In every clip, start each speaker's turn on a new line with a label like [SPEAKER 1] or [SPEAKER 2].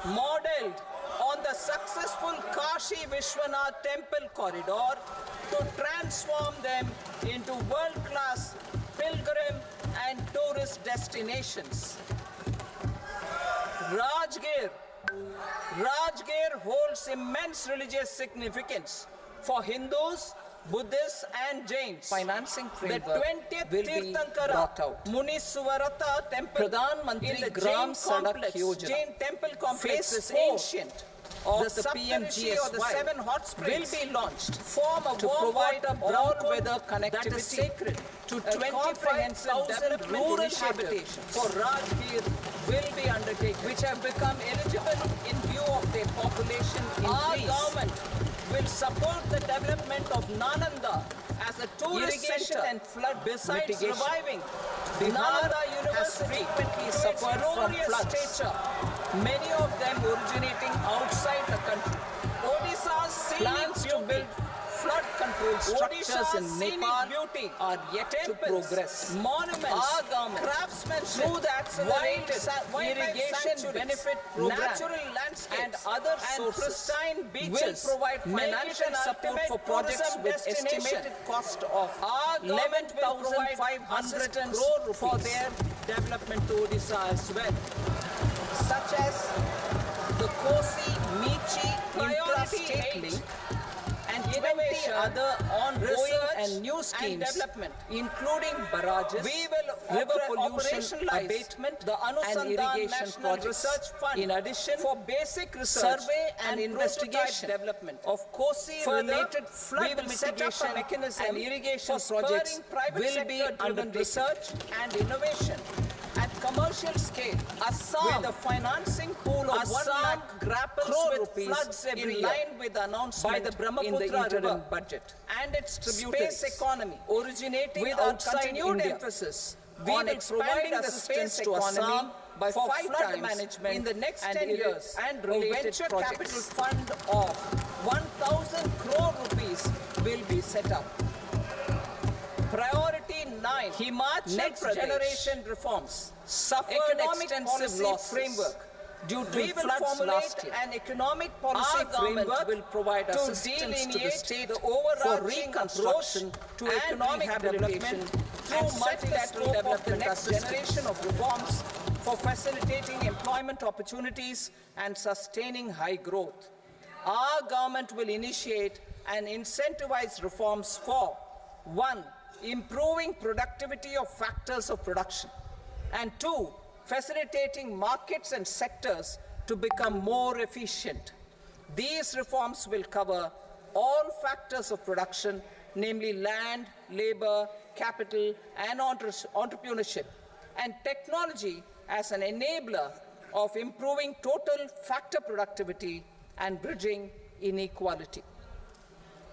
[SPEAKER 1] modeled on the successful Kashi Vishwanath temple corridor to transform them into world-class pilgrim and tourist destinations. Rajgir holds immense religious significance for Hindus, Buddhists and Jains.
[SPEAKER 2] Financing framework
[SPEAKER 1] the 20th
[SPEAKER 2] will be
[SPEAKER 1] Tirthankara
[SPEAKER 2] brought out.
[SPEAKER 1] Muniswarata temple
[SPEAKER 2] Pradhan Mantri
[SPEAKER 1] in the
[SPEAKER 2] Gram
[SPEAKER 1] Jain
[SPEAKER 2] Sadak
[SPEAKER 1] complex,
[SPEAKER 2] Yojana.
[SPEAKER 1] Jain temple complex
[SPEAKER 2] Phase
[SPEAKER 1] is
[SPEAKER 2] 4
[SPEAKER 1] ancient.
[SPEAKER 2] of
[SPEAKER 1] The
[SPEAKER 2] the
[SPEAKER 1] Saptarishi or the
[SPEAKER 2] PMGSY
[SPEAKER 1] 7 hot springs
[SPEAKER 2] will be launched
[SPEAKER 1] form a
[SPEAKER 2] to
[SPEAKER 1] warm
[SPEAKER 2] provide
[SPEAKER 1] water
[SPEAKER 2] all-weather
[SPEAKER 1] that is
[SPEAKER 2] connectivity
[SPEAKER 1] sacred
[SPEAKER 2] to
[SPEAKER 1] A comprehensive
[SPEAKER 2] 25,000
[SPEAKER 1] development
[SPEAKER 2] rural
[SPEAKER 1] initiative
[SPEAKER 2] habitations
[SPEAKER 1] for Rajgir will be undertaken, which have become eligible in view of their population
[SPEAKER 2] Our
[SPEAKER 1] increase. Our government will support the development of Nananda as a tourist
[SPEAKER 2] Irrigation
[SPEAKER 1] center
[SPEAKER 2] and flood
[SPEAKER 1] besides
[SPEAKER 2] mitigation.
[SPEAKER 1] reviving
[SPEAKER 2] Bihar
[SPEAKER 1] Nalanda
[SPEAKER 2] has
[SPEAKER 1] University
[SPEAKER 2] frequently
[SPEAKER 1] to its
[SPEAKER 2] suffered from
[SPEAKER 1] glorious
[SPEAKER 2] floods.
[SPEAKER 1] stature, many of them originating outside the country. Odisha's scenic
[SPEAKER 2] Plans to build flood control structures
[SPEAKER 1] Odisha's
[SPEAKER 2] in
[SPEAKER 1] scenic
[SPEAKER 2] Nepal
[SPEAKER 1] beauty
[SPEAKER 2] are yet to
[SPEAKER 1] temples,
[SPEAKER 2] progress.
[SPEAKER 1] monuments,
[SPEAKER 2] Our government,
[SPEAKER 1] craftsmanship,
[SPEAKER 2] through the accelerated
[SPEAKER 1] wildlife
[SPEAKER 2] irrigation
[SPEAKER 1] sanctuaries,
[SPEAKER 2] benefit program
[SPEAKER 1] natural landscapes,
[SPEAKER 2] and other sources
[SPEAKER 1] pristine beaches,
[SPEAKER 2] will provide
[SPEAKER 1] make it
[SPEAKER 2] financial
[SPEAKER 1] an
[SPEAKER 2] support
[SPEAKER 1] ultimate
[SPEAKER 2] for projects
[SPEAKER 1] tourism
[SPEAKER 2] with
[SPEAKER 1] destination.
[SPEAKER 2] estimated cost of
[SPEAKER 1] Our government will provide
[SPEAKER 2] 11,500
[SPEAKER 1] assistance
[SPEAKER 2] crore
[SPEAKER 1] for
[SPEAKER 2] rupees,
[SPEAKER 1] their development to Odisha as well,
[SPEAKER 2] such as the Kosi Michi
[SPEAKER 1] Priority
[SPEAKER 2] intrastate
[SPEAKER 1] 8,
[SPEAKER 2] link and 20
[SPEAKER 1] innovation,
[SPEAKER 2] other ongoing
[SPEAKER 1] research
[SPEAKER 2] and new
[SPEAKER 1] and
[SPEAKER 2] schemes,
[SPEAKER 1] development.
[SPEAKER 2] including barrages,
[SPEAKER 1] We will
[SPEAKER 2] river pollution
[SPEAKER 1] operationalize
[SPEAKER 2] abatement,
[SPEAKER 1] the
[SPEAKER 2] and
[SPEAKER 1] Anusandhan
[SPEAKER 2] irrigation
[SPEAKER 1] National
[SPEAKER 2] projects.
[SPEAKER 1] Research Fund
[SPEAKER 2] In addition,
[SPEAKER 1] for basic research
[SPEAKER 2] survey and
[SPEAKER 1] prototype
[SPEAKER 2] investigation
[SPEAKER 1] development.
[SPEAKER 2] of Kosi-related
[SPEAKER 1] Further,
[SPEAKER 2] flood
[SPEAKER 1] we will set up a
[SPEAKER 2] mitigation
[SPEAKER 1] mechanism
[SPEAKER 2] and irrigation
[SPEAKER 1] for
[SPEAKER 2] projects
[SPEAKER 1] spurring private
[SPEAKER 2] will be
[SPEAKER 1] sector-driven
[SPEAKER 2] undertaken.
[SPEAKER 1] research and innovation at commercial scale.
[SPEAKER 2] Assam,
[SPEAKER 1] with a financing pool of 1
[SPEAKER 2] Assam
[SPEAKER 1] lakh
[SPEAKER 2] grapples
[SPEAKER 1] crore
[SPEAKER 2] with
[SPEAKER 1] rupees
[SPEAKER 2] floods every
[SPEAKER 1] in
[SPEAKER 2] year
[SPEAKER 1] line with the announcement
[SPEAKER 2] by the Brahmaputra
[SPEAKER 1] in the interim
[SPEAKER 2] River
[SPEAKER 1] budget and its
[SPEAKER 2] Space
[SPEAKER 1] tributaries
[SPEAKER 2] economy
[SPEAKER 1] originating
[SPEAKER 2] with our
[SPEAKER 1] outside
[SPEAKER 2] continued
[SPEAKER 1] India.
[SPEAKER 2] emphasis
[SPEAKER 1] We
[SPEAKER 2] on
[SPEAKER 1] will
[SPEAKER 2] expanding
[SPEAKER 1] provide
[SPEAKER 2] the
[SPEAKER 1] assistance
[SPEAKER 2] space
[SPEAKER 1] to
[SPEAKER 2] economy
[SPEAKER 1] Assam
[SPEAKER 2] by
[SPEAKER 1] for
[SPEAKER 2] 5
[SPEAKER 1] flood
[SPEAKER 2] times
[SPEAKER 1] management
[SPEAKER 2] in the next
[SPEAKER 1] and
[SPEAKER 2] 10 years
[SPEAKER 1] and
[SPEAKER 2] a
[SPEAKER 1] related
[SPEAKER 2] venture
[SPEAKER 1] projects.
[SPEAKER 2] capital fund of 1,000 crore rupees will be set up.
[SPEAKER 1] Priority 9,
[SPEAKER 2] Himachal
[SPEAKER 1] next
[SPEAKER 2] Pradesh
[SPEAKER 1] generation reforms.
[SPEAKER 2] suffered
[SPEAKER 1] Economic
[SPEAKER 2] extensive
[SPEAKER 1] policy
[SPEAKER 2] losses
[SPEAKER 1] framework.
[SPEAKER 2] due to
[SPEAKER 1] We will
[SPEAKER 2] floods
[SPEAKER 1] formulate
[SPEAKER 2] last year.
[SPEAKER 1] an economic policy
[SPEAKER 2] Our government
[SPEAKER 1] framework
[SPEAKER 2] will provide
[SPEAKER 1] to
[SPEAKER 2] assistance to the
[SPEAKER 1] delineate
[SPEAKER 2] state
[SPEAKER 1] the
[SPEAKER 2] for
[SPEAKER 1] overarching
[SPEAKER 2] reconstruction
[SPEAKER 1] approach
[SPEAKER 2] to
[SPEAKER 1] and
[SPEAKER 2] economic
[SPEAKER 1] rehabilitation
[SPEAKER 2] development
[SPEAKER 1] through
[SPEAKER 2] and set the
[SPEAKER 1] multilateral
[SPEAKER 2] scope of the
[SPEAKER 1] development
[SPEAKER 2] next
[SPEAKER 1] assistance.
[SPEAKER 2] generation
[SPEAKER 1] of reforms for facilitating employment opportunities and sustaining high growth. Our government will initiate and incentivize reforms for 1. Improving productivity of factors of production, and 2. Facilitating markets and sectors to become more efficient. These reforms will cover all factors of production, namely land, labor, capital, and entrepreneurship, and technology as an enabler of improving total factor productivity and bridging inequality.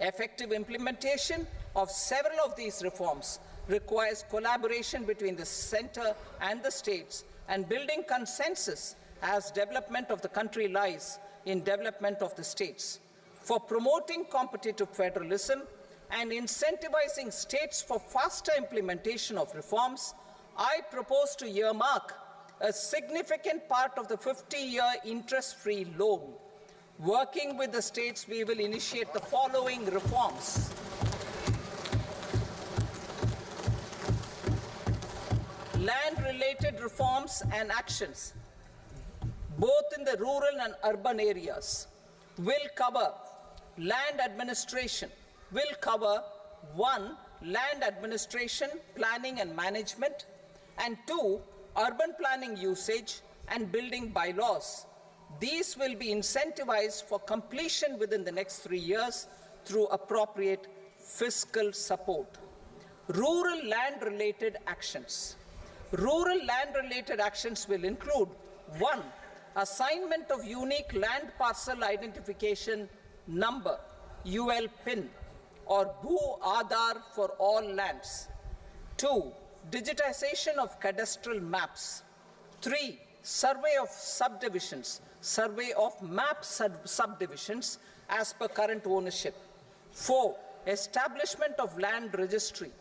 [SPEAKER 1] Effective implementation of several of these reforms requires collaboration between the center and the states and building consensus as development of the country lies in development of the states. For promoting competitive federalism and incentivizing states for faster implementation of reforms, I propose to earmark a significant part of the 50-year interest-free loan. Working with the states, we will initiate the following reforms. Land-related reforms and actions, both in the rural and urban areas, will cover land administration, will cover 1. Land administration, planning and management, and 2. Urban planning usage and building bylaws. These will be incentivized for completion within the next 3 years through appropriate fiscal support. Rural land-related actions. Rural land-related actions will include 1. Assignment of unique land parcel identification number, UL PIN, or Bhu Aadhaar for all lands. 2. Digitization of cadastral maps. 3. Survey of subdivisions, survey of map subdivisions as per current ownership. 4. Establishment of land registry.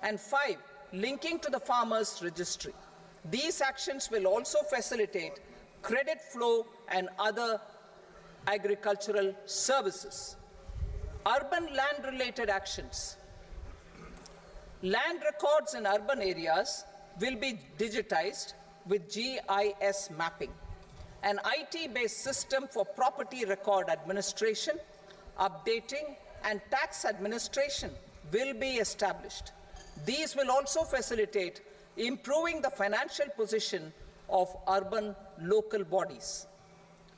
[SPEAKER 1] And 5. Linking to the farmers registry. These actions will also facilitate credit flow, and other agricultural services. Urban land-related actions. Land records in urban areas will be digitized with GIS mapping. An IT-based system for property record administration, updating, and tax administration will be established. These will also facilitate improving the financial position of urban local bodies.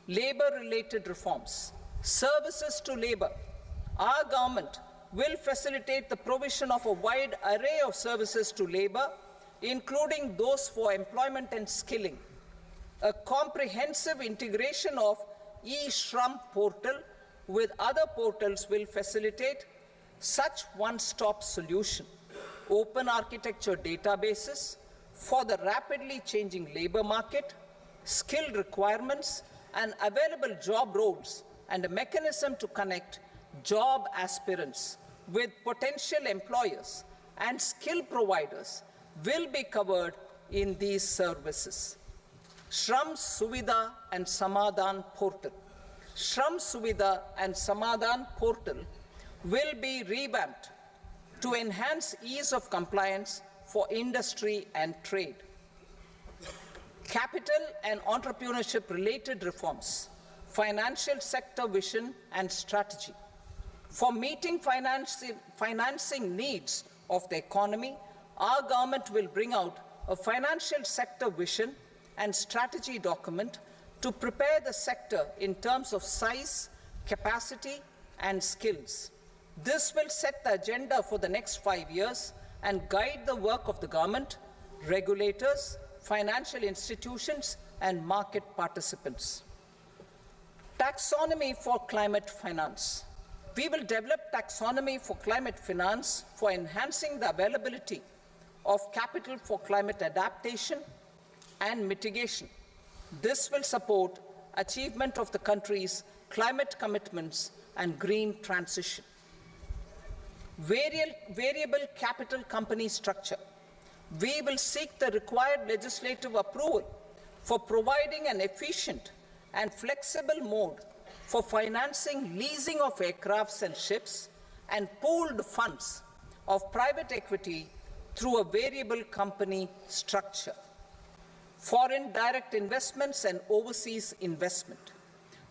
[SPEAKER 1] Labor-related reforms. Services to labor. Our government will facilitate the provision of a wide array of services to labor, including those for employment and skilling. A comprehensive integration of eShram portal with other portals will facilitate such one-stop solution. Open architecture databases for the rapidly changing labor market, skill requirements, and available job roles, and a mechanism to connect job aspirants with potential employers and skill providers will be covered in these services. Shram Suvidha and Samadhan portal. Shram Suvidha and Samadhan portal will be revamped to enhance ease of compliance for industry and trade. Capital and entrepreneurship related reforms, financial sector vision and strategy. For meeting financing needs of the economy, our government will bring out a financial sector vision and strategy document to prepare the sector in terms of size, capacity, and skills. This will set the agenda for the next 5 years and guide the work of the government, regulators, financial institutions, and market participants. Taxonomy for climate finance. We will develop taxonomy for climate finance for enhancing the availability of capital for climate adaptation and mitigation. This will support achievement of the country's climate commitments and green transition. Variable capital company structure. We will seek the required legislative approval for providing an efficient and flexible mode for financing leasing of aircrafts and ships and pooled funds of private equity through a variable company structure. Foreign direct investments and overseas investment.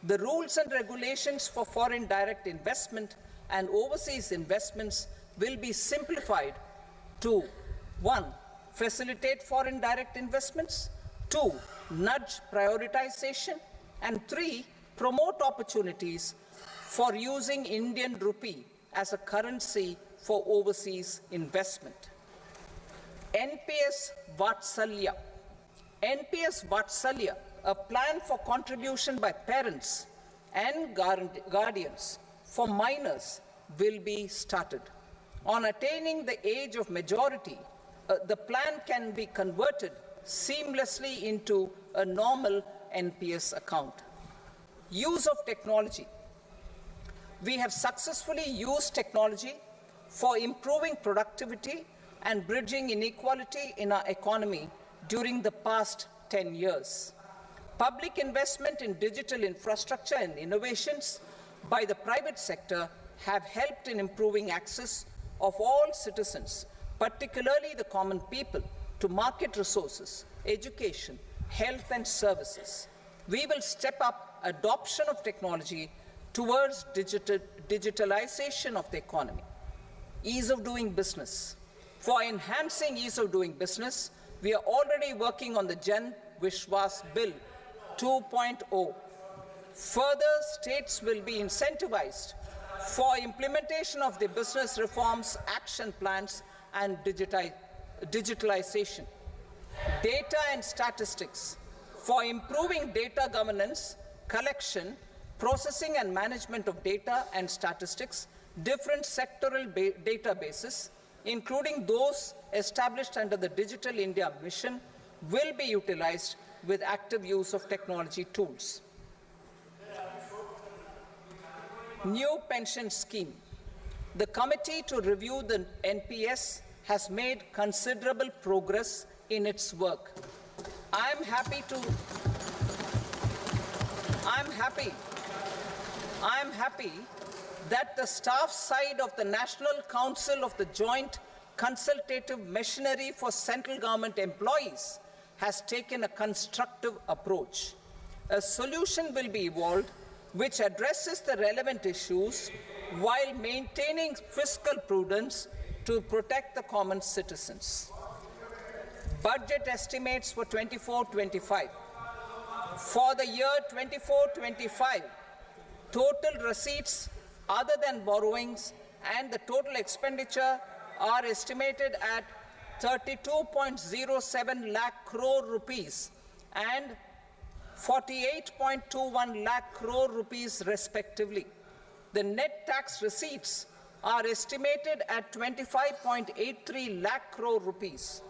[SPEAKER 1] The rules and regulations for foreign direct investment and overseas investments will be simplified to 1. Facilitate foreign direct investments, 2. Nudge prioritization, and 3. Promote opportunities for using Indian rupee as a currency for overseas investment. NPS Vatsalya. NPS Vatsalya, a plan for contribution by parents and guardians for minors, will be started. On attaining the age of majority, the plan can be converted seamlessly into a normal NPS account. Use of technology. We have successfully used technology for improving productivity and bridging inequality in our economy during the past 10 years. Public investment in digital infrastructure and innovations by the private sector have helped in improving access of all citizens, particularly the common people, to market resources, education, health, and services. We will step up adoption of technology towards digitalization of the economy. Ease of doing business. For enhancing ease of doing business, we are already working on the Jan Vishwas Bill 2.0. Further, states will be incentivized for implementation of the business reforms, action plans, and digitalization. Data and statistics. For improving data governance, collection, processing and management of data and statistics, different sectoral databases, including those established under the Digital India Mission, will be utilized with active use of technology tools. New pension scheme. The committee to review the NPS has made considerable progress in its work. I am happy to happy that the staff side of the National Council of the Joint Consultative Machinery for Central Government Employees has taken a constructive approach. A solution will be evolved which addresses the relevant issues while maintaining fiscal prudence to protect the common citizens. Budget estimates for 24-25. For the year 24-25, total receipts other than borrowings and the total expenditure are estimated at 32.07 lakh crore rupees and 48.21 lakh crore rupees respectively. The net tax receipts are estimated at 25.83 lakh crore rupees.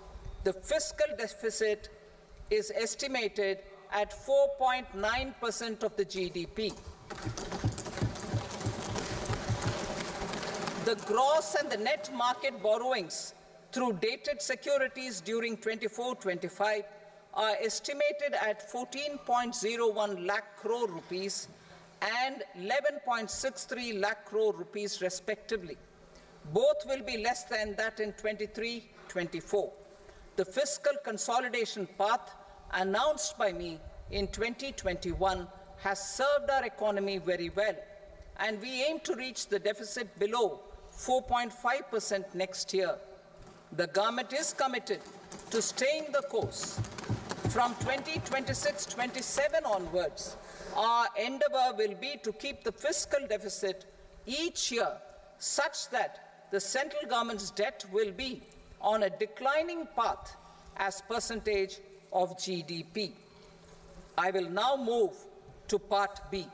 [SPEAKER 1] The fiscal deficit is estimated at 4.9% of the GDP. The gross and the net market borrowings through dated securities during 24-25 are estimated at 14.01 lakh crore rupees and 11.63 lakh crore rupees respectively. Both will be less than that in 23-24. The fiscal consolidation path announced by me in 2021 has served our economy very well, and we aim to reach the deficit below 4.5% next year. The government is committed to staying the course. From 2026-27 onwards, our endeavor will be to keep the fiscal deficit each year such that the central government's debt will be on a declining path as percentage of GDP. I will now move to Part B.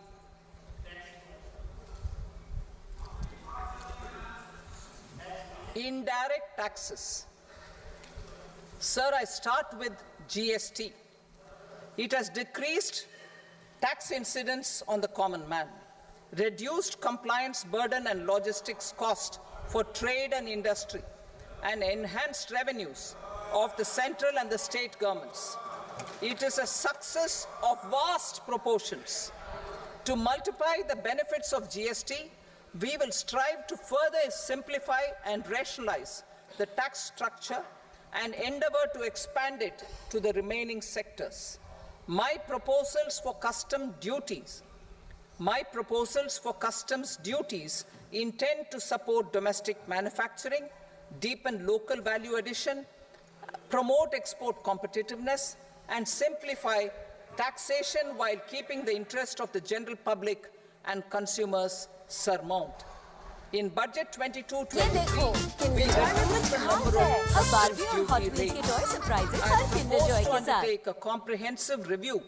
[SPEAKER 1] Indirect taxes. Sir, I start with GST. It has decreased tax incidence on the common man, reduced compliance burden and logistics cost for trade and industry, and enhanced revenues of the central and the state governments. It is a success of vast proportions. To multiply the benefits of GST, we will strive to further simplify and rationalize the tax structure and endeavor to expand it to the remaining sectors. My proposals for customs duties intend to support domestic manufacturing, deepen local value addition, promote export competitiveness, and simplify taxation while keeping the interest of the general public and consumers surmount. In Budget 22-23,
[SPEAKER 3] ये देखो Kinder Joy में कुछ खास है। अब Barbie और hot wheels के toy surprises हर Kinder Joy के साथ।
[SPEAKER 1] take a comprehensive review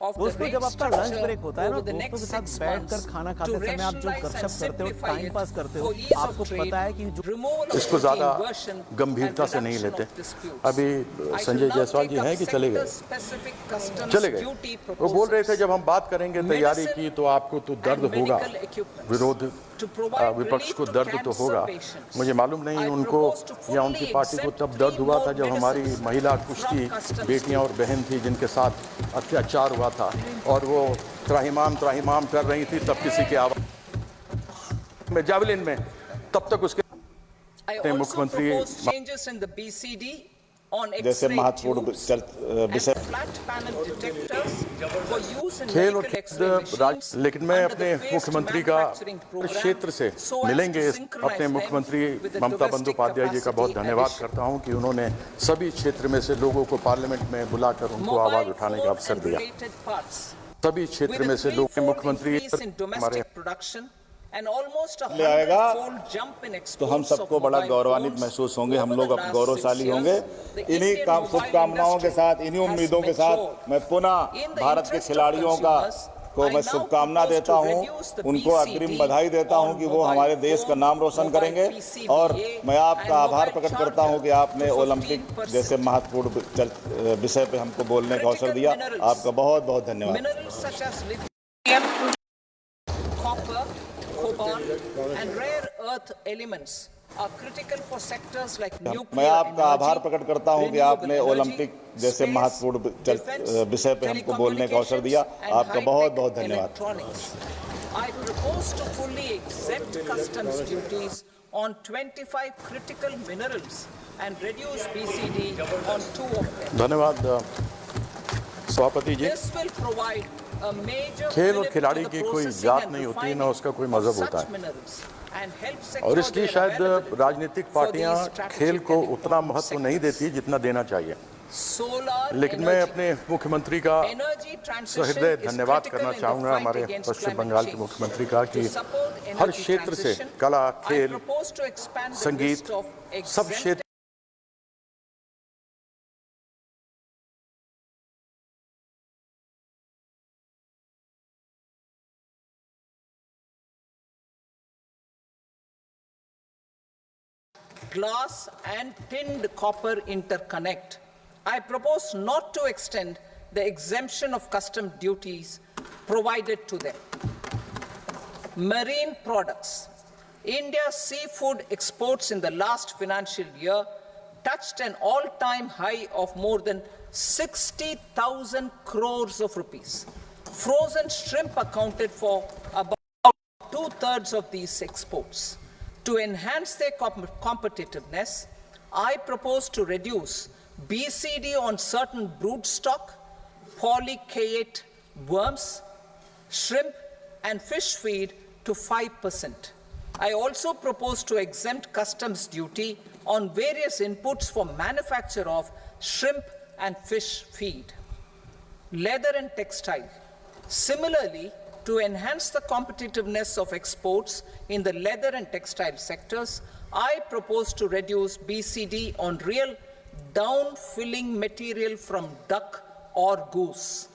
[SPEAKER 1] of the
[SPEAKER 4] दोस्तों, जब
[SPEAKER 1] rate
[SPEAKER 4] आपका लंच
[SPEAKER 1] structure
[SPEAKER 4] ब्रेक होता है ना,
[SPEAKER 1] over the
[SPEAKER 4] दोस्तों
[SPEAKER 1] next
[SPEAKER 4] के साथ
[SPEAKER 1] 6
[SPEAKER 4] बैठकर
[SPEAKER 1] months
[SPEAKER 4] खाना खाते
[SPEAKER 1] to
[SPEAKER 4] समय आप जो
[SPEAKER 1] rationalize
[SPEAKER 4] गपशप
[SPEAKER 1] and
[SPEAKER 4] करते हो,
[SPEAKER 1] simplify
[SPEAKER 4] टाइम
[SPEAKER 1] it
[SPEAKER 4] पास करते हो,
[SPEAKER 1] for ease of
[SPEAKER 4] आपको
[SPEAKER 1] trade,
[SPEAKER 4] पता है कि जो
[SPEAKER 1] removal of
[SPEAKER 5] इसको
[SPEAKER 1] duty
[SPEAKER 5] ज़्यादा
[SPEAKER 1] inversion
[SPEAKER 5] गंभीरता
[SPEAKER 1] and
[SPEAKER 5] से नहीं
[SPEAKER 1] reduction
[SPEAKER 5] लेते।
[SPEAKER 1] of disputes.
[SPEAKER 5] अभी
[SPEAKER 1] I shall
[SPEAKER 5] Sanjay
[SPEAKER 1] now
[SPEAKER 5] Jaiswal
[SPEAKER 1] take
[SPEAKER 5] ji
[SPEAKER 1] up
[SPEAKER 5] हैं कि चले गए?
[SPEAKER 1] sector-specific customs
[SPEAKER 5] चले गए।
[SPEAKER 1] duty
[SPEAKER 5] वो बोल रहे थे
[SPEAKER 1] proposals.
[SPEAKER 5] जब हम बात करेंगे तैयारी की तो आपको तो दर्द
[SPEAKER 1] and
[SPEAKER 5] होगा,
[SPEAKER 1] medical equipments
[SPEAKER 5] विरोध
[SPEAKER 1] to provide
[SPEAKER 5] विपक्ष
[SPEAKER 1] relief
[SPEAKER 5] को
[SPEAKER 1] to
[SPEAKER 5] दर्द तो
[SPEAKER 1] cancer
[SPEAKER 5] होगा।
[SPEAKER 1] patients.
[SPEAKER 5] मुझे मालूम नहीं
[SPEAKER 1] I
[SPEAKER 5] उनको
[SPEAKER 1] propose to
[SPEAKER 5] या
[SPEAKER 1] fully
[SPEAKER 5] उनकी पार्टी को
[SPEAKER 1] exempt
[SPEAKER 5] तब दर्द
[SPEAKER 1] 3
[SPEAKER 5] हुआ था
[SPEAKER 1] more
[SPEAKER 5] जब हमारी
[SPEAKER 1] medicines
[SPEAKER 5] महिला
[SPEAKER 1] from
[SPEAKER 5] कुश्ती
[SPEAKER 1] customs
[SPEAKER 5] बेटियां और बहन थी जिनके साथ अत्याचार हुआ था और वो त्राहिमाम कर रही थी, तब किसी की आवाज में जावलिन में तब तक उसके
[SPEAKER 1] I also
[SPEAKER 5] मुख्यमंत्री
[SPEAKER 1] propose changes in the BCD on
[SPEAKER 6] जैसे
[SPEAKER 1] X-ray
[SPEAKER 6] महत्वपूर्ण
[SPEAKER 1] tubes
[SPEAKER 6] विषय
[SPEAKER 1] and flat panel detectors for use in
[SPEAKER 5] खेल और
[SPEAKER 1] medical X-ray machines
[SPEAKER 5] लेकिन मैं
[SPEAKER 1] under
[SPEAKER 5] अपने
[SPEAKER 1] the phased
[SPEAKER 5] मुख्यमंत्री का
[SPEAKER 1] manufacturing program
[SPEAKER 5] क्षेत्र से
[SPEAKER 1] so as
[SPEAKER 5] मिलेंगे।
[SPEAKER 1] to synchronize
[SPEAKER 5] अपने
[SPEAKER 1] them
[SPEAKER 5] मुख्यमंत्री
[SPEAKER 1] with the
[SPEAKER 5] Mamata
[SPEAKER 1] domestic
[SPEAKER 5] Bandyopadhyay जी का बहुत
[SPEAKER 1] capacity
[SPEAKER 5] धन्यवाद
[SPEAKER 1] addition.
[SPEAKER 5] करता हूं कि उन्होंने सभी क्षेत्र में से लोगों को पार्लियामेंट में बुलाकर उनको आवाज
[SPEAKER 1] Mobile
[SPEAKER 5] उठाने का
[SPEAKER 1] phone
[SPEAKER 5] अवसर
[SPEAKER 1] and
[SPEAKER 5] दिया।
[SPEAKER 1] related parts.
[SPEAKER 5] सभी क्षेत्र
[SPEAKER 1] With
[SPEAKER 5] में
[SPEAKER 1] a
[SPEAKER 5] से लोग
[SPEAKER 1] threefold
[SPEAKER 5] मुख्यमंत्री
[SPEAKER 1] increase in
[SPEAKER 5] हमारे
[SPEAKER 1] domestic production and almost a
[SPEAKER 6] ले आएगा,
[SPEAKER 1] 100-fold jump in
[SPEAKER 6] तो हम
[SPEAKER 1] exports of
[SPEAKER 6] सबको बड़ा
[SPEAKER 1] mobile
[SPEAKER 6] गौरवान्वित
[SPEAKER 1] phones
[SPEAKER 6] महसूस होंगे। हम
[SPEAKER 1] over
[SPEAKER 6] लोग
[SPEAKER 1] the
[SPEAKER 6] अब
[SPEAKER 1] last
[SPEAKER 6] गौरवशाली
[SPEAKER 1] 6
[SPEAKER 6] होंगे।
[SPEAKER 1] years. The
[SPEAKER 6] इन्हीं
[SPEAKER 1] Indian
[SPEAKER 6] काम
[SPEAKER 1] mobile
[SPEAKER 6] शुभकामनाओं के
[SPEAKER 1] industry
[SPEAKER 6] साथ, इन्हीं
[SPEAKER 1] has
[SPEAKER 6] उम्मीदों के साथ
[SPEAKER 1] matured.
[SPEAKER 6] मैं पुनः
[SPEAKER 1] In the
[SPEAKER 6] भारत के
[SPEAKER 1] interest of
[SPEAKER 6] खिलाड़ियों
[SPEAKER 1] consumers,
[SPEAKER 6] को
[SPEAKER 1] I
[SPEAKER 6] मैं
[SPEAKER 1] now
[SPEAKER 6] शुभकामना
[SPEAKER 1] propose
[SPEAKER 6] देता
[SPEAKER 1] to
[SPEAKER 6] हूं,
[SPEAKER 1] reduce the
[SPEAKER 6] उनको
[SPEAKER 1] BCD
[SPEAKER 6] अग्रिम बधाई देता हूं
[SPEAKER 1] on
[SPEAKER 6] कि वो
[SPEAKER 1] mobile
[SPEAKER 6] हमारे देश का
[SPEAKER 1] phone,
[SPEAKER 6] नाम रोशन
[SPEAKER 1] mobile
[SPEAKER 6] करेंगे।
[SPEAKER 1] PCBA
[SPEAKER 6] और मैं आपका
[SPEAKER 1] and
[SPEAKER 6] आभार
[SPEAKER 1] mobile
[SPEAKER 6] प्रकट करता हूं कि आपने
[SPEAKER 1] charger to
[SPEAKER 6] ओलंपिक
[SPEAKER 1] 15%.
[SPEAKER 6] जैसे महत्वपूर्ण विषय पे हमको बोलने का अवसर
[SPEAKER 1] Critical
[SPEAKER 6] दिया।
[SPEAKER 1] minerals.
[SPEAKER 6] आपका बहुत बहुत धन्यवाद।
[SPEAKER 1] Minerals such as lithium, copper, cobalt, and rare earth elements are critical for sectors like nuclear
[SPEAKER 6] मैं आपका आभार
[SPEAKER 1] energy,
[SPEAKER 6] प्रकट करता हूं कि
[SPEAKER 1] renewable
[SPEAKER 6] आपने
[SPEAKER 1] energy,
[SPEAKER 6] ओलंपिक जैसे
[SPEAKER 1] space,
[SPEAKER 6] महत्वपूर्ण
[SPEAKER 1] defense,
[SPEAKER 6] विषय पे हमको बोलने का अवसर दिया।
[SPEAKER 1] telecommunications, and
[SPEAKER 6] आपका
[SPEAKER 1] high-tech
[SPEAKER 6] बहुत बहुत धन्यवाद।
[SPEAKER 1] electronics. I propose to fully exempt customs duties on 25 critical minerals and reduce BCD on 2 of them.
[SPEAKER 5] धन्यवाद सभापति जी।
[SPEAKER 1] This will provide a major
[SPEAKER 5] खेल और
[SPEAKER 1] fillip
[SPEAKER 5] खिलाड़ी
[SPEAKER 1] to the
[SPEAKER 5] की कोई
[SPEAKER 1] processing
[SPEAKER 5] जात
[SPEAKER 1] and
[SPEAKER 5] नहीं होती,
[SPEAKER 1] refining
[SPEAKER 5] ना उसका कोई
[SPEAKER 1] of
[SPEAKER 5] मजहब
[SPEAKER 1] such
[SPEAKER 5] होता है।
[SPEAKER 1] minerals and help
[SPEAKER 5] और
[SPEAKER 1] secure
[SPEAKER 5] इसलिए
[SPEAKER 1] their
[SPEAKER 5] शायद
[SPEAKER 1] availability
[SPEAKER 5] राजनीतिक
[SPEAKER 1] for
[SPEAKER 5] पार्टियां
[SPEAKER 1] these strategic
[SPEAKER 5] खेल को
[SPEAKER 1] and
[SPEAKER 5] उतना
[SPEAKER 1] important
[SPEAKER 5] महत्व नहीं
[SPEAKER 1] sectors.
[SPEAKER 5] देती जितना देना चाहिए।
[SPEAKER 1] Solar
[SPEAKER 5] लेकिन मैं
[SPEAKER 1] energy.
[SPEAKER 5] अपने मुख्यमंत्री का
[SPEAKER 1] Energy transition
[SPEAKER 5] सहृदय
[SPEAKER 1] is
[SPEAKER 5] धन्यवाद
[SPEAKER 1] critical
[SPEAKER 5] करना
[SPEAKER 1] in the
[SPEAKER 5] चाहूंगा
[SPEAKER 1] fight
[SPEAKER 5] हमारे
[SPEAKER 1] against
[SPEAKER 5] पश्चिम
[SPEAKER 1] climate
[SPEAKER 5] बंगाल के
[SPEAKER 1] change.
[SPEAKER 5] मुख्यमंत्री का कि
[SPEAKER 1] To support
[SPEAKER 5] हर
[SPEAKER 1] energy
[SPEAKER 5] क्षेत्र से
[SPEAKER 1] transition,
[SPEAKER 5] कला,
[SPEAKER 1] I
[SPEAKER 5] खेल,
[SPEAKER 1] propose to expand the
[SPEAKER 5] संगीत,
[SPEAKER 1] list of
[SPEAKER 5] सब
[SPEAKER 1] exempt
[SPEAKER 5] क्षेत्र
[SPEAKER 1] glass and tinned copper interconnect. I propose not to extend the exemption of custom duties provided to them. Marine products. India's seafood exports in the last financial year touched an all-time high of more than 60,000 crores of rupees. Frozen shrimp accounted for about 2/3 of these exports. To enhance their competitiveness, I propose to reduce BCD on certain broodstock, polychaete worms, shrimp, and fish feed to 5%. I also propose to exempt customs duty on various inputs for manufacture of shrimp and fish feed. Leather and textile. Similarly, to enhance the competitiveness of exports in the leather and textile sectors, I propose to reduce BCD on real down-filling material from duck or goose.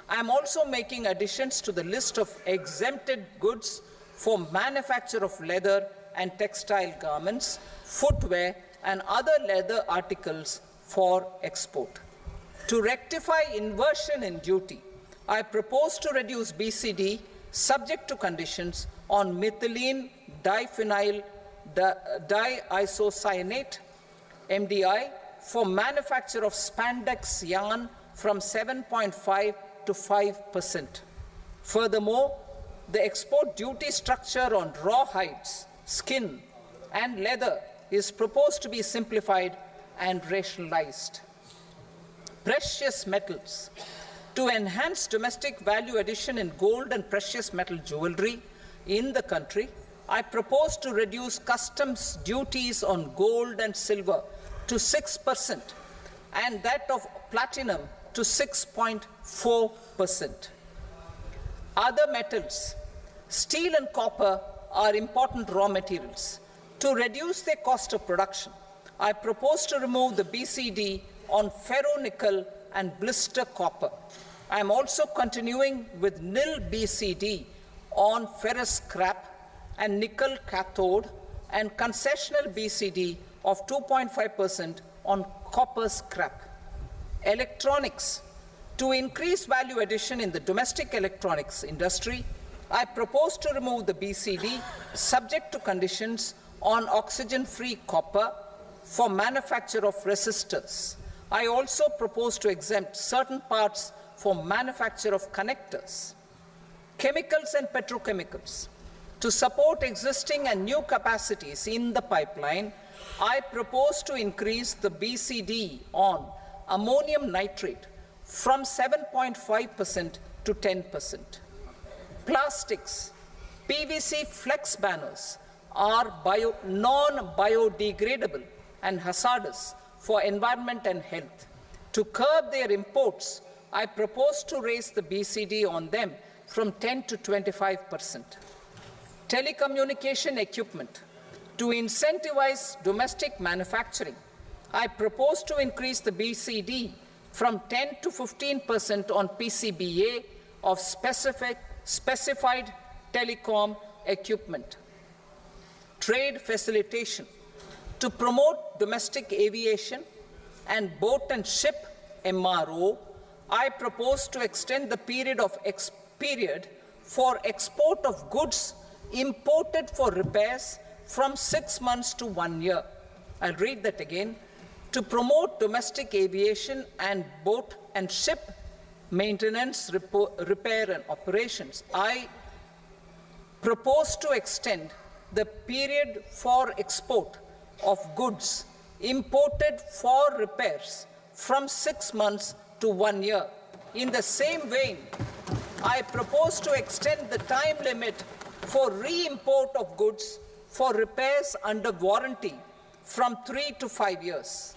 [SPEAKER 1] I am also making additions to the list of exempted goods for manufacture of leather and textile garments, footwear, and other leather articles for export. To rectify inversion in duty, I propose to reduce BCD subject to conditions on methylene diphenyl diisocyanate MDI for manufacture of spandex yarn from 7.5 to 5%. Furthermore, the export duty structure on raw hides, skin, and leather is proposed to be simplified and rationalized. Precious metals. To enhance domestic value addition in gold and precious metal jewelry in the country, I propose to reduce customs duties on gold and silver to 6% and that of platinum to 6.4%. Other metals, steel and copper are important raw materials. To reduce their cost of production, I propose to remove the BCD on ferronickel and blister copper. I am also continuing with nil BCD on ferrous scrap and nickel cathode and concessional BCD of 2.5% on copper scrap. Electronics. To increase value addition in the domestic electronics industry, I propose to remove the BCD subject to conditions on oxygen-free copper for manufacture of resistors. I also propose to exempt certain parts for manufacture of connectors. Chemicals and petrochemicals. To support existing and new capacities in the pipeline, I propose to increase the BCD on ammonium nitrate from 7.5% to 10%. Plastics. PVC flex banners are non-biodegradable and hazardous for environment and health. To curb their imports, I propose to raise the BCD on them from 10 to 25%. Telecommunication equipment. To incentivize domestic manufacturing, I propose to increase the BCD from 10 to 15% on PCBA of specified telecom equipment. Trade facilitation. To promote domestic aviation and boat and ship MRO, I propose to extend the period for export of goods imported for repairs from 6 months to 1 year. I'll read that again. To promote domestic aviation and boat and ship maintenance, repair and operations, I propose to extend the period for export of goods imported for repairs from 6 months to 1 year. In the same vein, I propose to extend the time limit for re-import of goods for repairs under warranty from 3 to 5 years.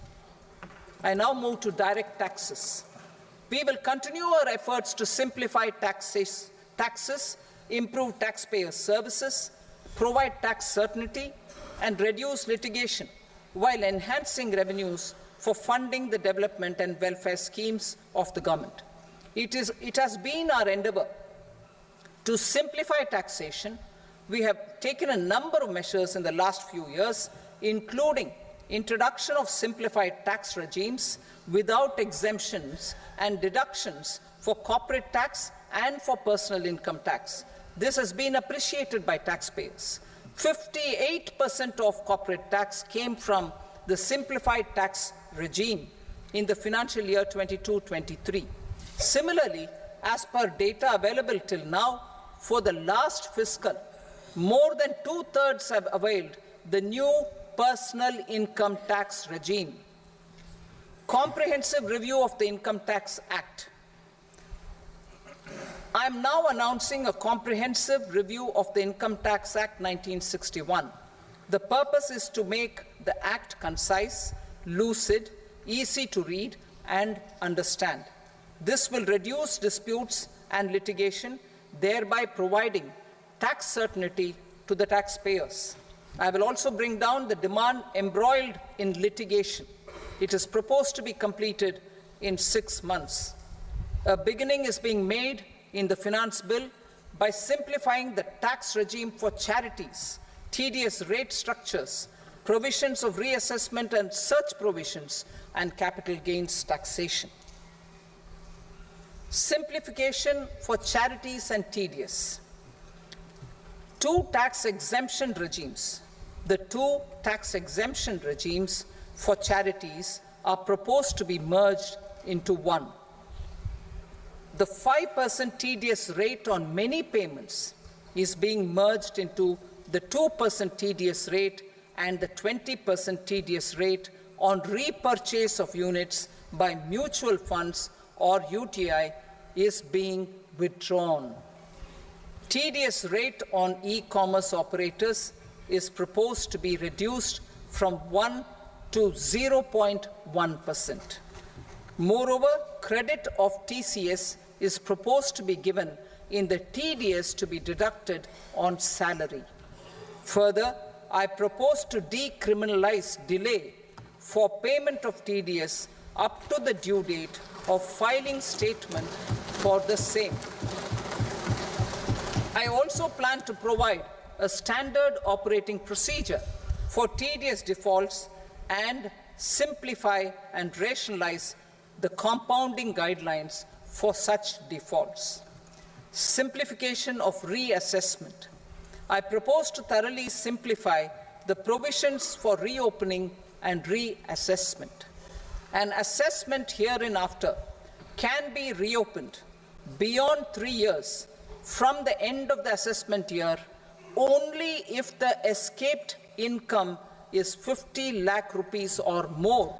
[SPEAKER 1] I now move to direct taxes. We will continue our efforts to simplify taxes, improve taxpayer services, provide tax certainty, and reduce litigation while enhancing revenues for funding the development and welfare schemes of the government. It has been our endeavor to simplify taxation. We have taken a number of measures in the last few years, including introduction of simplified tax regimes without exemptions and deductions for corporate tax and for personal income tax. This has been appreciated by taxpayers. 58% of corporate tax came from the simplified tax regime in the financial year 22-23. Similarly, as per data available till now, for the last fiscal, more than 2/3 have availed the new personal income tax regime. Comprehensive review of the Income Tax Act. I am now announcing a comprehensive review of the Income Tax Act 1961. The purpose is to make the Act concise, lucid, easy to read and understand. This will reduce disputes and litigation, thereby providing tax certainty to the taxpayers. I will also bring down the demand embroiled in litigation. It is proposed to be completed in 6 months. A beginning is being made in the Finance Bill by simplifying the tax regime for charities, tedious rate structures, provisions of reassessment and such provisions, and capital gains taxation. Simplification for charities and tedious. Two tax exemption regimes. The two tax exemption regimes for charities are proposed to be merged into one. The 5% TDS rate on many payments is being merged into the 2% TDS rate, and the 20% TDS rate on repurchase of units by mutual funds or UTI is being withdrawn. TDS rate on e-commerce operators is proposed to be reduced from 1 to 0.1%. Moreover, credit of TCS is proposed to be given in the TDS to be deducted on salary. Further, I propose to decriminalize delay for payment of TDS up to the due date of filing statement for the same. I also plan to provide a standard operating procedure for TDS defaults and simplify and rationalize the compounding guidelines for such defaults. Simplification of reassessment. I propose to thoroughly simplify the provisions for reopening and reassessment. An assessment hereinafter can be reopened beyond 3 years from the end of the assessment year only if the escaped income is 50 lakh rupees or more,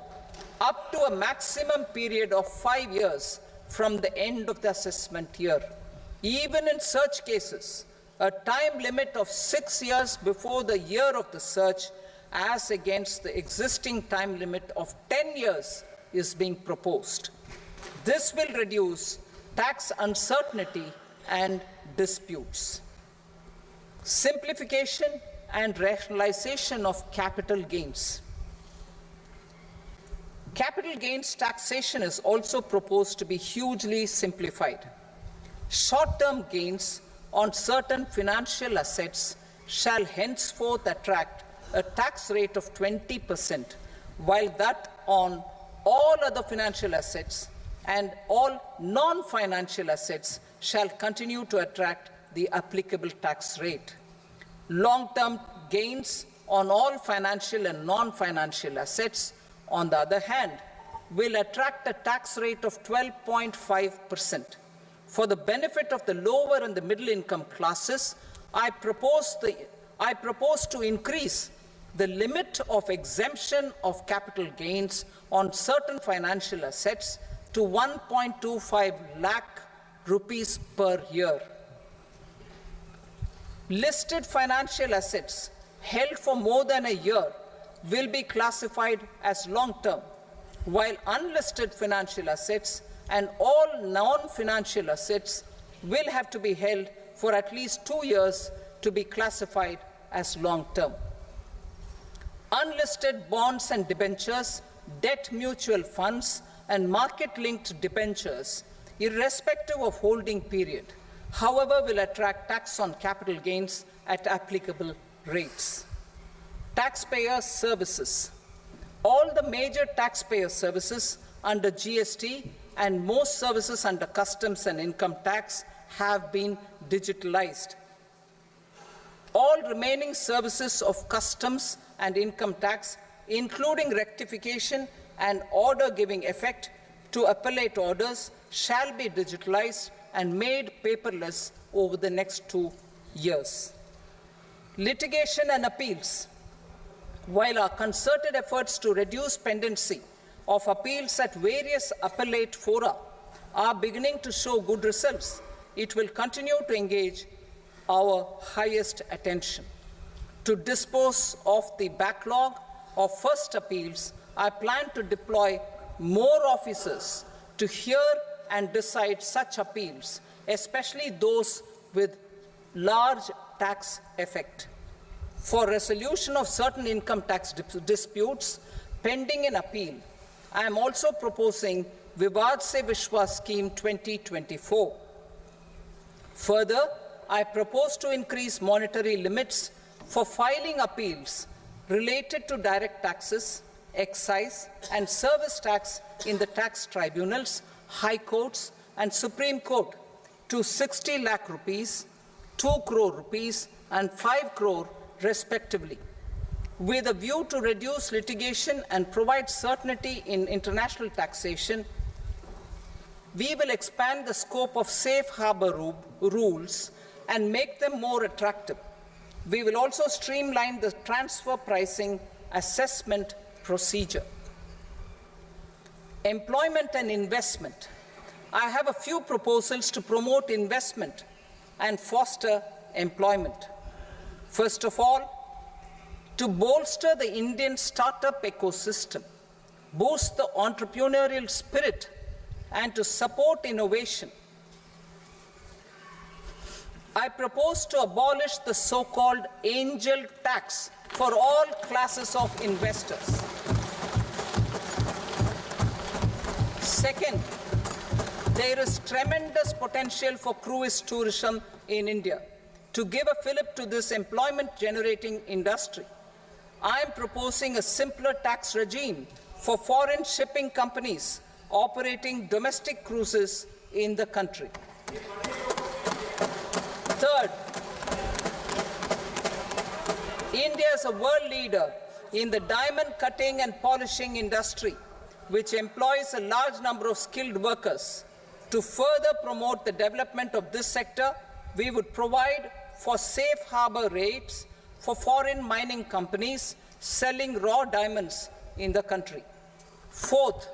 [SPEAKER 1] up to a maximum period of 5 years from the end of the assessment year. Even in such cases, a time limit of 6 years before the year of the search, as against the existing time limit of 10 years, is being proposed. This will reduce tax uncertainty and disputes. Simplification and rationalization of capital gains. Capital gains taxation is also proposed to be hugely simplified. Short-term gains on certain financial assets shall henceforth attract a tax rate of 20%, while that on all other financial assets and all non-financial assets shall continue to attract the applicable tax rate. Long-term gains on all financial and non-financial assets, on the other hand, will attract a tax rate of 12.5%. For the benefit of the lower and the middle income classes, I propose to increase the limit of exemption of capital gains on certain financial assets to 1.25 lakh rupees per year. Listed financial assets held for more than a year will be classified as long-term, while unlisted financial assets and all non-financial assets will have to be held for at least 2 years to be classified as long-term. Unlisted bonds and debentures, debt mutual funds, and market-linked debentures, irrespective of holding period, however, will attract tax on capital gains at applicable rates. Taxpayer services. All the major taxpayer services under GST and most services under customs and income tax have been digitalized. All remaining services of customs and income tax, including rectification and order giving effect to appellate orders, shall be digitalized and made paperless over the next 2 years. Litigation and appeals. While our concerted efforts to reduce pendency of appeals at various appellate fora are beginning to show good results, it will continue to engage our highest attention. To dispose of the backlog of first appeals, I plan to deploy more officers to hear and decide such appeals, especially those with large tax effect. For resolution of certain income tax disputes pending in appeal, I am also proposing Vivad Se Vishwas Scheme 2024. Further, I propose to increase monetary limits for filing appeals related to direct taxes, excise, and service tax in the tax tribunals, high courts, and Supreme Court to 60 lakh rupees, 2 crore rupees, and 5 crore respectively. With a view to reduce litigation and provide certainty in international taxation, we will expand the scope of safe harbor rules and make them more attractive. We will also streamline the transfer pricing assessment procedure. Employment and investment. I have a few proposals to promote investment and foster employment. First of all, to bolster the Indian startup ecosystem, boost the entrepreneurial spirit, and to support innovation, I propose to abolish the so-called angel tax for all classes of investors. Second, there is tremendous potential for cruise tourism in India. To give a fillip to this employment-generating industry, I am proposing a simpler tax regime for foreign shipping companies operating domestic cruises in the country. Third, India is a world leader in the diamond cutting and polishing industry, which employs a large number of skilled workers. To further promote the development of this sector, we would provide for safe harbor rates for foreign mining companies selling raw diamonds in the country. Fourth,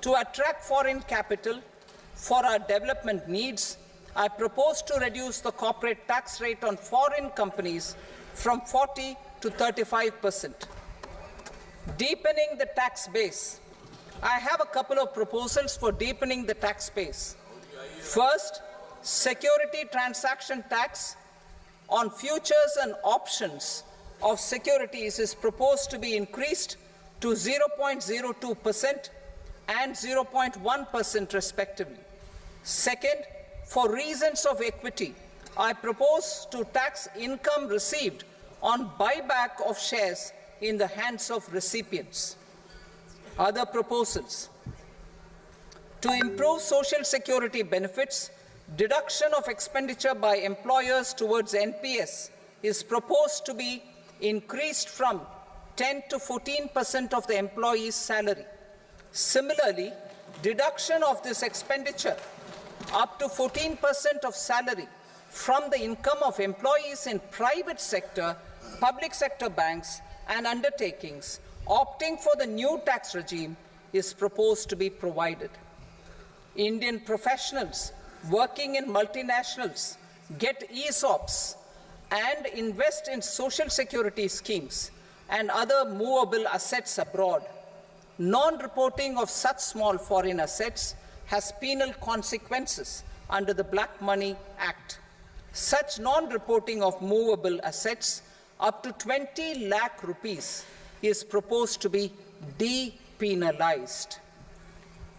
[SPEAKER 1] to attract foreign capital for our development needs, I propose to reduce the corporate tax rate on foreign companies from 40 to 35%. Deepening the tax base. I have a couple of proposals for deepening the tax base. First, security transaction tax on futures and options of securities is proposed to be increased to 0.02% and 0.1% respectively. Second, for reasons of equity, I propose to tax income received on buyback of shares in the hands of recipients. Other proposals. To improve social security benefits, deduction of expenditure by employers towards NPS is proposed to be increased from 10 to 14% of the employee's salary. Similarly, deduction of this expenditure up to 14% of salary from the income of employees in private sector, public sector banks and undertakings opting for the new tax regime is proposed to be provided. Indian professionals working in multinationals get ESOPs and invest in social security schemes and other movable assets abroad. Non-reporting of such small foreign assets has penal consequences under the Black Money Act. Such non-reporting of movable assets up to 20 lakh rupees is proposed to be depenalized.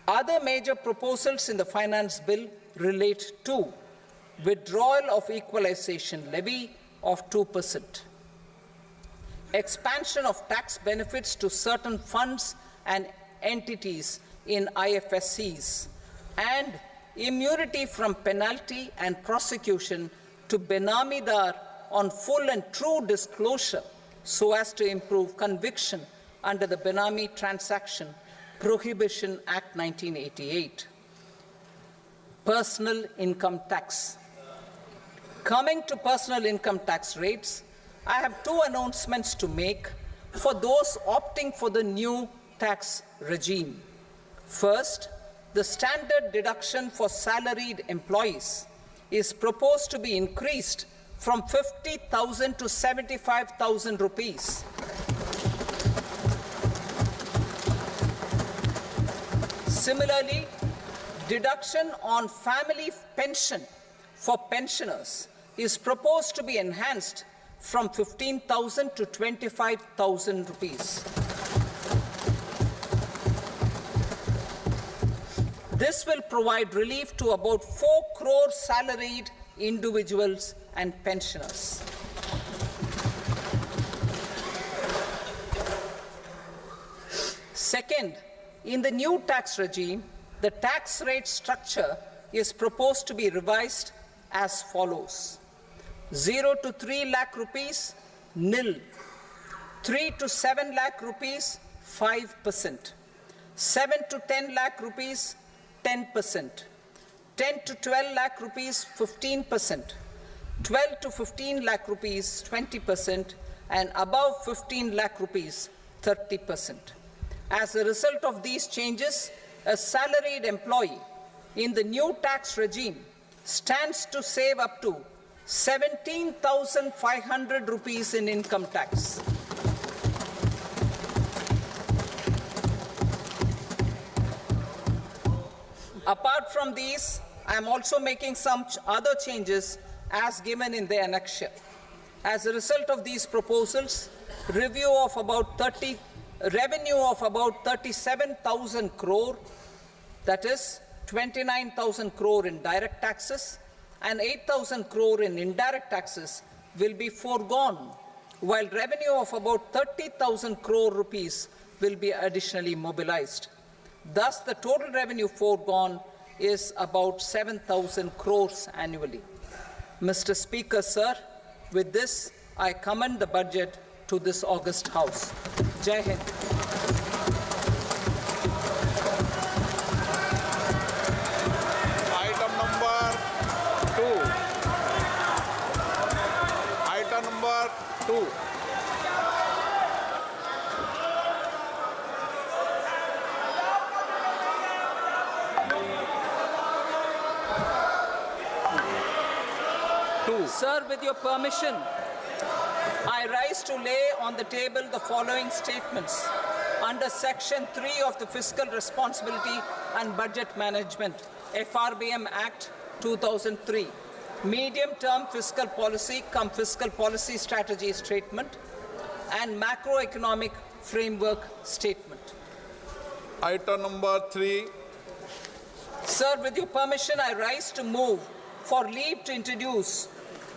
[SPEAKER 1] Other major proposals in the finance bill relate to withdrawal of equalization levy of 2%, expansion of tax benefits to certain funds and entities in IFSCs, and immunity from penalty and prosecution to Benamidar on full and true disclosure so as to improve conviction under the Benami Transaction Prohibition Act 1988. Personal income tax. Coming to personal income tax rates, I have two announcements to make for those opting for the new tax regime. First, the standard deduction for salaried employees is proposed to be increased from 50,000 to 75,000 rupees. Similarly, deduction on family pension for pensioners is proposed to be enhanced from 15,000 to 25,000 rupees. This will provide relief to about 4 crore salaried individuals and pensioners. Second, in the new tax regime, the tax rate structure is proposed to be revised as follows: 0 to 3 lakh rupees, nil; 3 to 7 lakh rupees, 5%; 7 to 10 lakh rupees, 10%; 10 to 12 lakh rupees, 15%; 12 to 15 lakh rupees, 20%; and above 15 lakh rupees, 30%. As a result of these changes, a salaried employee in the new tax regime stands to save up to 17,500 rupees in income tax. Apart from these, I am also making some other changes as given in the annexure. As a result of these proposals, revenue of about 37,000 crore, that is 29,000 crore in direct taxes and 8,000 crore in indirect taxes, will be foregone, while revenue of about 30,000 crore rupees will be additionally mobilized. Thus, the total revenue foregone is about 7,000 crores annually. Mr. Speaker, sir, with this, I commend the budget to this august House. Jai Hind.
[SPEAKER 6] Item number 2. Item number 2.
[SPEAKER 1] Sir, with your permission, I rise to lay on the table the following statements under Section 3 of the Fiscal Responsibility and Budget Management, FRBM Act 2003, Medium-Term Fiscal Policy cum Fiscal Policy Strategy Statement, and Macroeconomic Framework Statement.
[SPEAKER 6] Item number 3.
[SPEAKER 1] Sir, with your permission, I rise to move for leave to introduce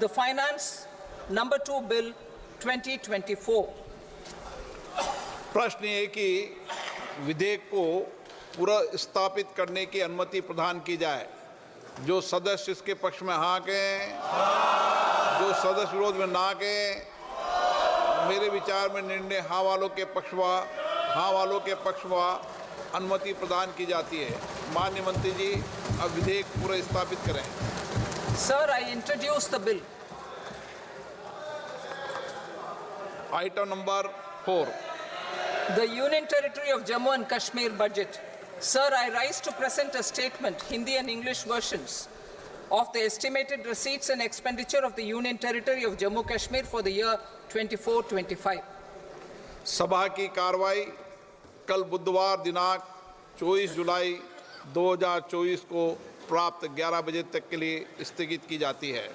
[SPEAKER 1] the Finance Number 2 Bill 2024.
[SPEAKER 6] प्रश्न ये कि विधेयक को पुनर्स्थापित करने की अनुमति प्रदान की जाए। जो सदस्य इसके पक्ष में हाँ कहें, जो सदस्य विरोध में ना कहें, मेरे विचार में निर्णय हाँ वालों के पक्षवा अनुमति प्रदान की जाती है। माननीय मंत्री जी, अब विधेयक पूरा स्थापित करें।
[SPEAKER 1] Sir, I introduce the bill.
[SPEAKER 6] Item number 4।
[SPEAKER 1] The Union Territory of Jammu and Kashmir budget. Sir, I rise to present a statement, Hindi and English versions, of the estimated receipts and expenditure of the Union Territory of Jammu Kashmir for the year 24-25.
[SPEAKER 6] सभा की कार्रवाई कल बुधवार दिनांक 24 जुलाई 2024 को प्राप्त 11 बजे तक के लिए स्थगित की जाती है।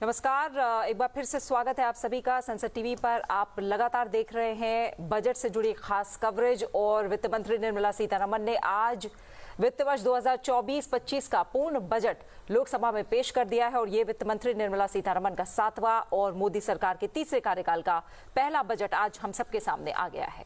[SPEAKER 4] नमस्कार, एक बार फिर से स्वागत है आप सभी का संसद टीवी पर। आप लगातार देख रहे हैं बजट से जुड़ी खास कवरेज और वित्त मंत्री निर्मला सीतारमण ने आज वित्त वर्ष 2024-25 का पूर्ण बजट लोकसभा में पेश कर दिया है और ये वित्त मंत्री निर्मला सीतारमण का 7वां और मोदी सरकार के तीसरे कार्यकाल का पहला बजट आज हम सबके सामने आ गया है।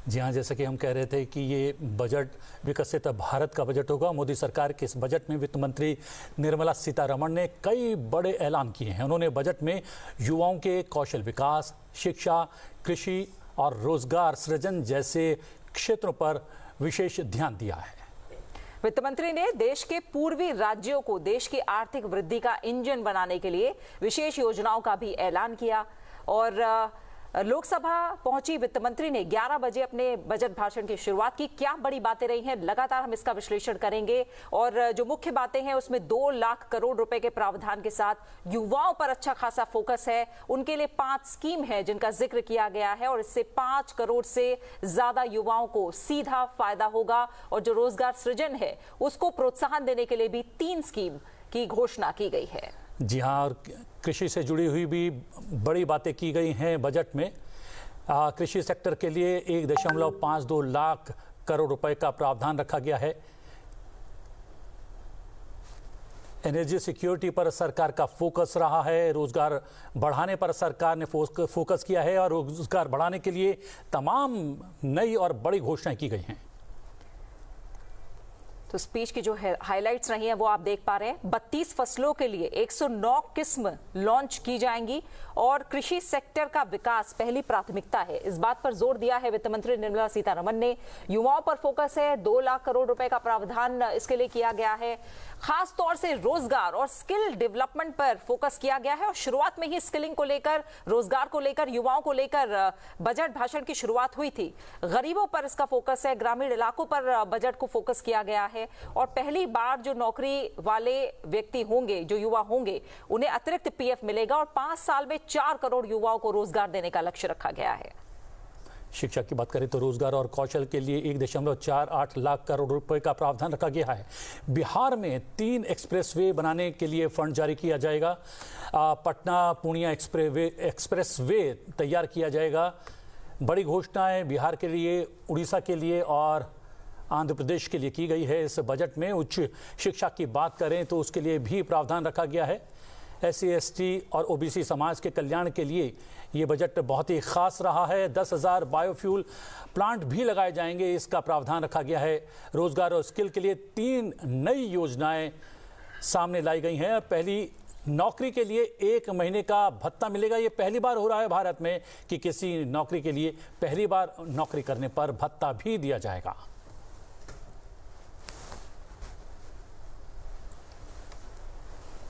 [SPEAKER 7] जी हाँ, जैसा कि हम कह रहे थे कि ये बजट विकसित भारत का बजट होगा। मोदी सरकार के इस बजट में वित्त मंत्री निर्मला सीतारमण ने कई बड़े ऐलान किए हैं। उन्होंने बजट में युवाओं के कौशल विकास, शिक्षा, कृषि और रोजगार सृजन जैसे क्षेत्रों पर विशेष ध्यान दिया है।
[SPEAKER 4] वित्त मंत्री ने देश के पूर्वी राज्यों को देश की आर्थिक वृद्धि का इंजन बनाने के लिए विशेष योजनाओं का भी ऐलान किया और लोकसभा पहुंची वित्त मंत्री ने 11 बजे अपने बजट भाषण की शुरुआत की। क्या बड़ी बातें रही हैं, लगातार हम इसका विश्लेषण करेंगे और जो मुख्य बातें हैं उसमें 2 लाख करोड़ रुपए के प्रावधान के साथ युवाओं पर अच्छा खासा फोकस है। उनके लिए 5 स्कीम है जिनका जिक्र किया गया है और इससे 5 करोड़ से ज्यादा युवाओं को सीधा फायदा होगा और जो रोजगार सृजन है उसको प्रोत्साहन देने के लिए भी 3 स्कीम की घोषणा की गई है।
[SPEAKER 7] जी हाँ, और कृषि से जुड़ी हुई भी बड़ी बातें की गई हैं बजट में। कृषि सेक्टर के लिए 1.52 लाख करोड़ रुपए का प्रावधान रखा गया है। एनर्जी सिक्योरिटी पर सरकार का फोकस रहा है। रोजगार बढ़ाने पर सरकार ने फोकस किया है और रोजगार बढ़ाने के लिए तमाम नई और बड़ी घोषणाएं की गई हैं।
[SPEAKER 4] तो स्पीच की जो हाइलाइट्स रही हैं वो आप देख पा रहे हैं। 32 फसलों के लिए 109 किस्म लॉन्च की जाएंगी और कृषि सेक्टर का विकास पहली प्राथमिकता है। इस बात पर जोर दिया है वित्त मंत्री निर्मला सीतारमण ने। युवाओं पर फोकस है, 2 लाख करोड़ रुपए का प्रावधान इसके लिए किया गया है। खास तौर से रोजगार और स्किल डेवलपमेंट पर फोकस किया गया है और शुरुआत में ही स्किलिंग को लेकर, रोजगार को लेकर, युवाओं को लेकर बजट भाषण की शुरुआत हुई थी। गरीबों पर इसका फोकस है, ग्रामीण इलाकों पर बजट को फोकस किया गया है और पहली बार जो नौकरी वाले व्यक्ति होंगे, जो युवा होंगे, उन्हें अतिरिक्त पीएफ मिलेगा और 5 साल में 4 करोड़ युवाओं को रोजगार देने का लक्ष्य रखा गया है।
[SPEAKER 7] शिक्षा की बात करें तो रोजगार और कौशल के लिए 1.48 लाख करोड़ रुपए का प्रावधान रखा गया है। बिहार में 3 एक्सप्रेसवे बनाने के लिए फंड जारी किया जाएगा। पटना पूर्णिया एक्सप्रेसवे तैयार किया जाएगा। बड़ी घोषणाएं बिहार के लिए, उड़ीसा के लिए और आंध्र प्रदेश के लिए की गई है। इस बजट में उच्च शिक्षा की बात करें तो उसके लिए भी प्रावधान रखा गया है। SC, ST और OBC समाज के कल्याण के लिए ये बजट बहुत ही खास रहा है। 10,000 बायोफ्यूल प्लांट भी लगाए जाएंगे, इसका प्रावधान रखा गया है। रोजगार और स्किल के लिए 3 नई योजनाएं सामने लाई गई हैं। पहली, नौकरी के लिए 1 महीने का भत्ता मिलेगा। ये पहली बार हो रहा है भारत में कि किसी नौकरी के लिए पहली बार नौकरी करने पर भत्ता भी दिया जाएगा।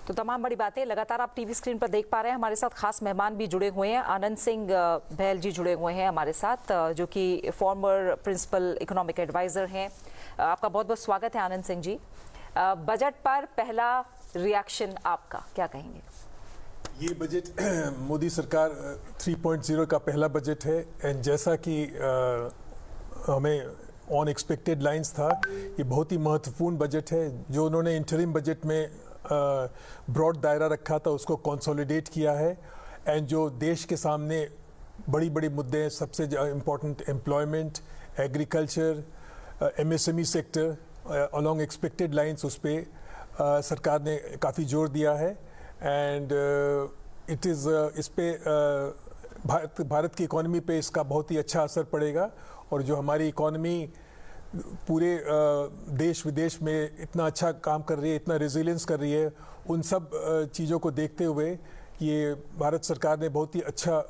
[SPEAKER 4] तो तमाम बड़ी बातें लगातार आप टीवी स्क्रीन पर देख पा रहे हैं। हमारे साथ खास मेहमान भी जुड़े हुए हैं। आनंद सिंह बहल जी जुड़े हुए हैं हमारे साथ, जो कि फॉर्मर प्रिंसिपल इकोनॉमिक एडवाइजर हैं। आपका बहुत बहुत स्वागत है आनंद सिंह जी। बजट पर पहला रिएक्शन आपका, क्या कहेंगे?
[SPEAKER 8] ये बजट मोदी सरकार 3.0 का पहला बजट है एंड जैसा कि हमें अनएक्सपेक्टेड लाइंस था, ये बहुत ही महत्वपूर्ण बजट है। जो उन्होंने इंटरिम बजट में ब्रॉड दायरा रखा था उसको कंसोलिडेट किया है एंड जो देश के सामने बड़ी बड़ी मुद्दे हैं, सबसे important employment, agriculture, MSME sector, along expected lines, उस पर सरकार ने काफ़ी जोर दिया है एंड इस पे भारत की इकोनॉमी पे इसका बहुत ही अच्छा असर पड़ेगा और जो हमारी इकोनॉमी पूरे देश विदेश में इतना अच्छा काम कर रही है, इतना रेजिलियंस कर रही है, उन सब चीज़ों को देखते हुए ये भारत सरकार ने बहुत ही अच्छा